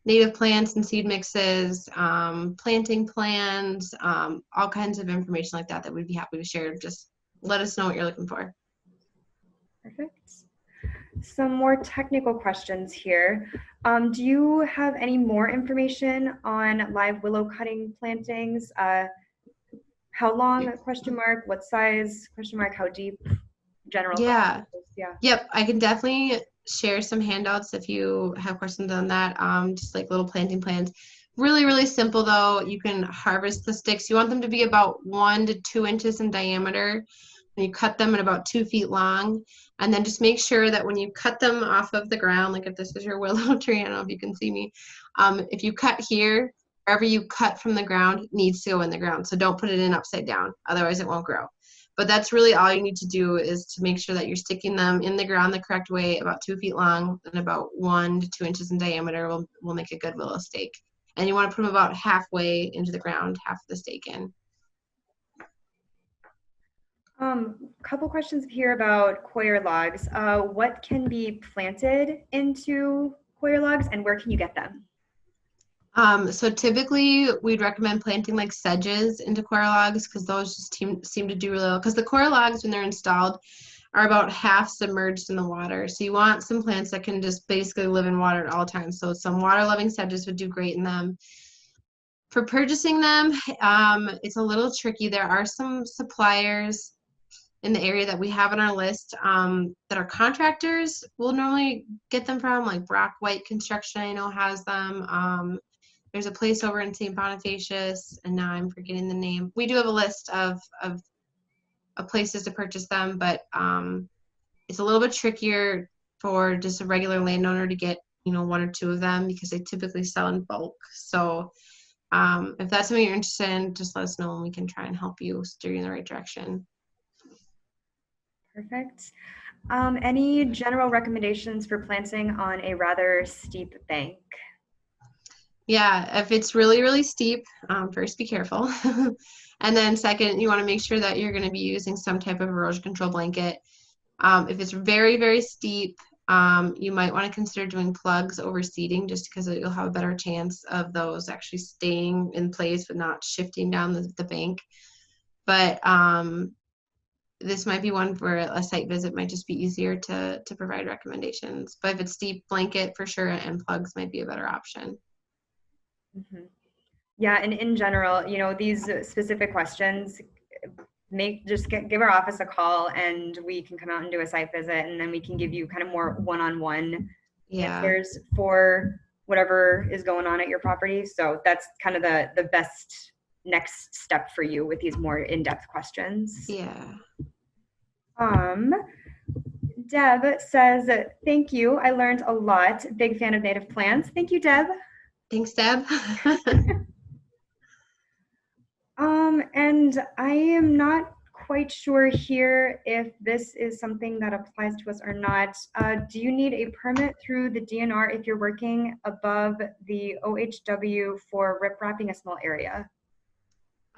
native plants and seed mixes, planting plans, all kinds of information like that we'd be happy to share. Just let us know what you're looking for. Perfect. Some more technical questions here. Do you have any more information on live willow cutting plantings? How long, question mark, what size, question mark, how deep, general? Yeah. Yep, I can definitely share some handouts if you have questions on that, just like little planting plans. Really, really simple though. You can harvest the sticks. You want them to be about 1 to 2 inches in diameter. And you cut them at about 2 feet long. And then just make sure that when you cut them off of the ground, like if this is your willow tree, I don't know if you can see me, if you cut here, wherever you cut from the ground needs to go in the ground. So don't put it in upside down, otherwise it won't grow. But that's really all you need to do, is to make sure that you're sticking them in the ground the correct way, about 2 feet long and about 1 to 2 inches in diameter will make a good willow stake. And you want to put them about halfway into the ground, half of the stake in. Couple questions here about coir logs. What can be planted into coir logs and where can you get them? So typically we'd recommend planting like sedges into coir logs because those just seem to do really well. Because the coir logs, when they're installed, are about half submerged in the water. So you want some plants that can just basically live in water at all times. So some water-loving sedges would do great in them. For purchasing them, it's a little tricky. There are some suppliers in the area that we have on our list that are contractors. We'll normally get them from, like Brock White Construction, I know has them. There's a place over in St. Bonifacius, and now I'm forgetting the name. We do have a list of places to purchase them, but it's a little bit trickier for just a regular landowner to get, you know, one or two of them because they typically sell in bulk. So if that's something you're interested in, just let us know and we can try and help you steer you in the right direction. Perfect. Any general recommendations for planting on a rather steep bank? Yeah, if it's really, really steep, first be careful. And then second, you want to make sure that you're going to be using some type of erosion control blanket. If it's very, very steep, you might want to consider doing plugs over seeding just because you'll have a better chance of those actually staying in place but not shifting down the bank. But this might be one where a site visit might just be easier to provide recommendations. But if it's steep, blanket for sure, and plugs might be a better option. Mm-hmm. Yeah, and in general, you know, these specific questions, give our office a call and we can come out and do a site visit, and then we can give you kind of more one-on-one answers for whatever is going on at your property. So that's kind of the best next step for you with these more in-depth questions. Yeah. Deb says, thank you. I learned a lot. Big fan of native plants. Thank you, Deb. Thanks, Deb. And I am not quite sure here if this is something that applies to us or not. Do you need a permit through the DNR if you're working above the OHW for riprapping a small area?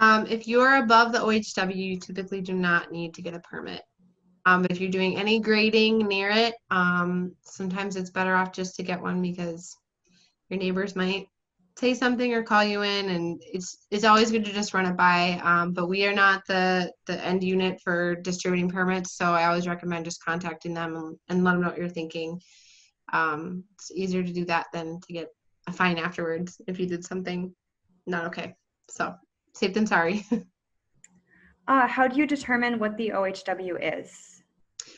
If you're above the OHW, you typically do not need to get a permit. But if you're doing any grading near it, sometimes it's better off just to get one because your neighbors might say something or call you in, and it's always good to just run it by. But we are not the end unit for distributing permits, so I always recommend just contacting them and let them know what you're thinking. It's easier to do that than to get a fine afterwards if you did something not okay. So safe than sorry. How do you determine what the OHW is?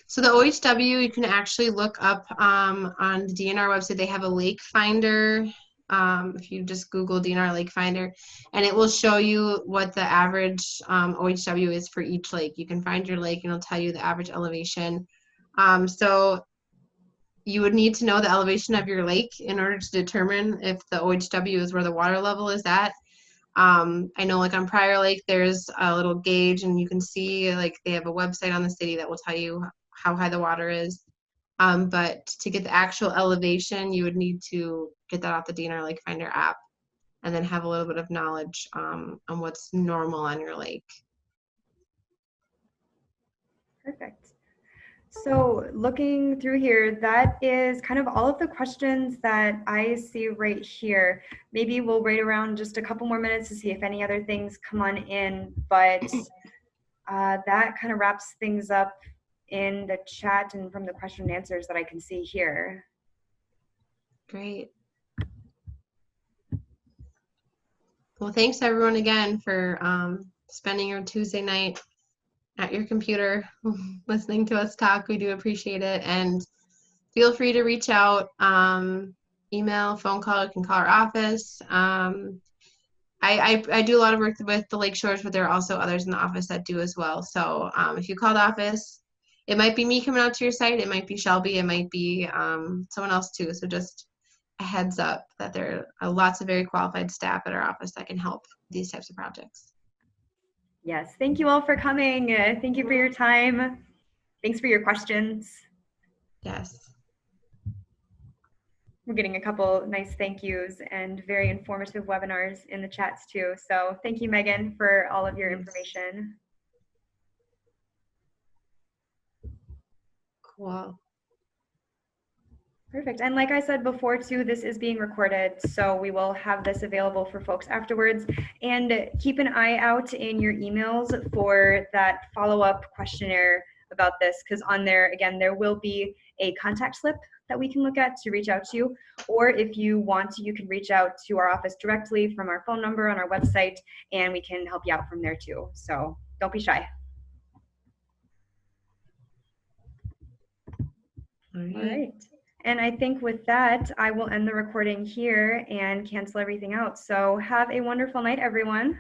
So the OHW, you can actually look up on the DNR website. They have a lake finder. If you just Google DNR lake finder, and it will show you what the average OHW is for each lake. You can find your lake and it'll tell you the average elevation. So you would need to know the elevation of your lake in order to determine if the OHW is where the water level is at. I know like on Prior Lake, there's a little gauge and you can see like they have a website on the city that will tell you how high the water is. But to get the actual elevation, you would need to get that off the DNR Lake Finder app and then have a little bit of knowledge on what's normal on your lake. Perfect. So looking through here, that is kind of all of the questions that I see right here. Maybe we'll wait around just a couple more minutes to see if any other things come on in, but that kind of wraps things up in the chat and from the question and answers that I can see here. Great. Well, thanks everyone again for spending your Tuesday night at your computer listening to us talk. We do appreciate it, and feel free to reach out, email, phone call. You can call our office. I do a lot of work with the Lake Shores, but there are also others in the office that do as well. So if you call the office, it might be me coming out to your site, it might be Shelby, it might be someone else too. So just a heads up that there are lots of very qualified staff at our office that can help these types of projects. Yes, thank you all for coming. Thank you for your time. Thanks for your questions. Yes. We're getting a couple nice thank yous and very informative webinars in the chats too. So thank you, Megan, for all of your information. Cool. Perfect. And like I said before too, this is being recorded, so we will have this available for folks afterwards. And keep an eye out in your emails for that follow-up questionnaire about this, because on there, again, there will be a contact slip that we can look at to reach out to you. Or if you want, you can reach out to our office directly from our phone number on our website, and we can help you out from there too. So don't be shy. All right. All right. And I think with that, I will end the recording here and cancel everything out. So have a wonderful night, everyone.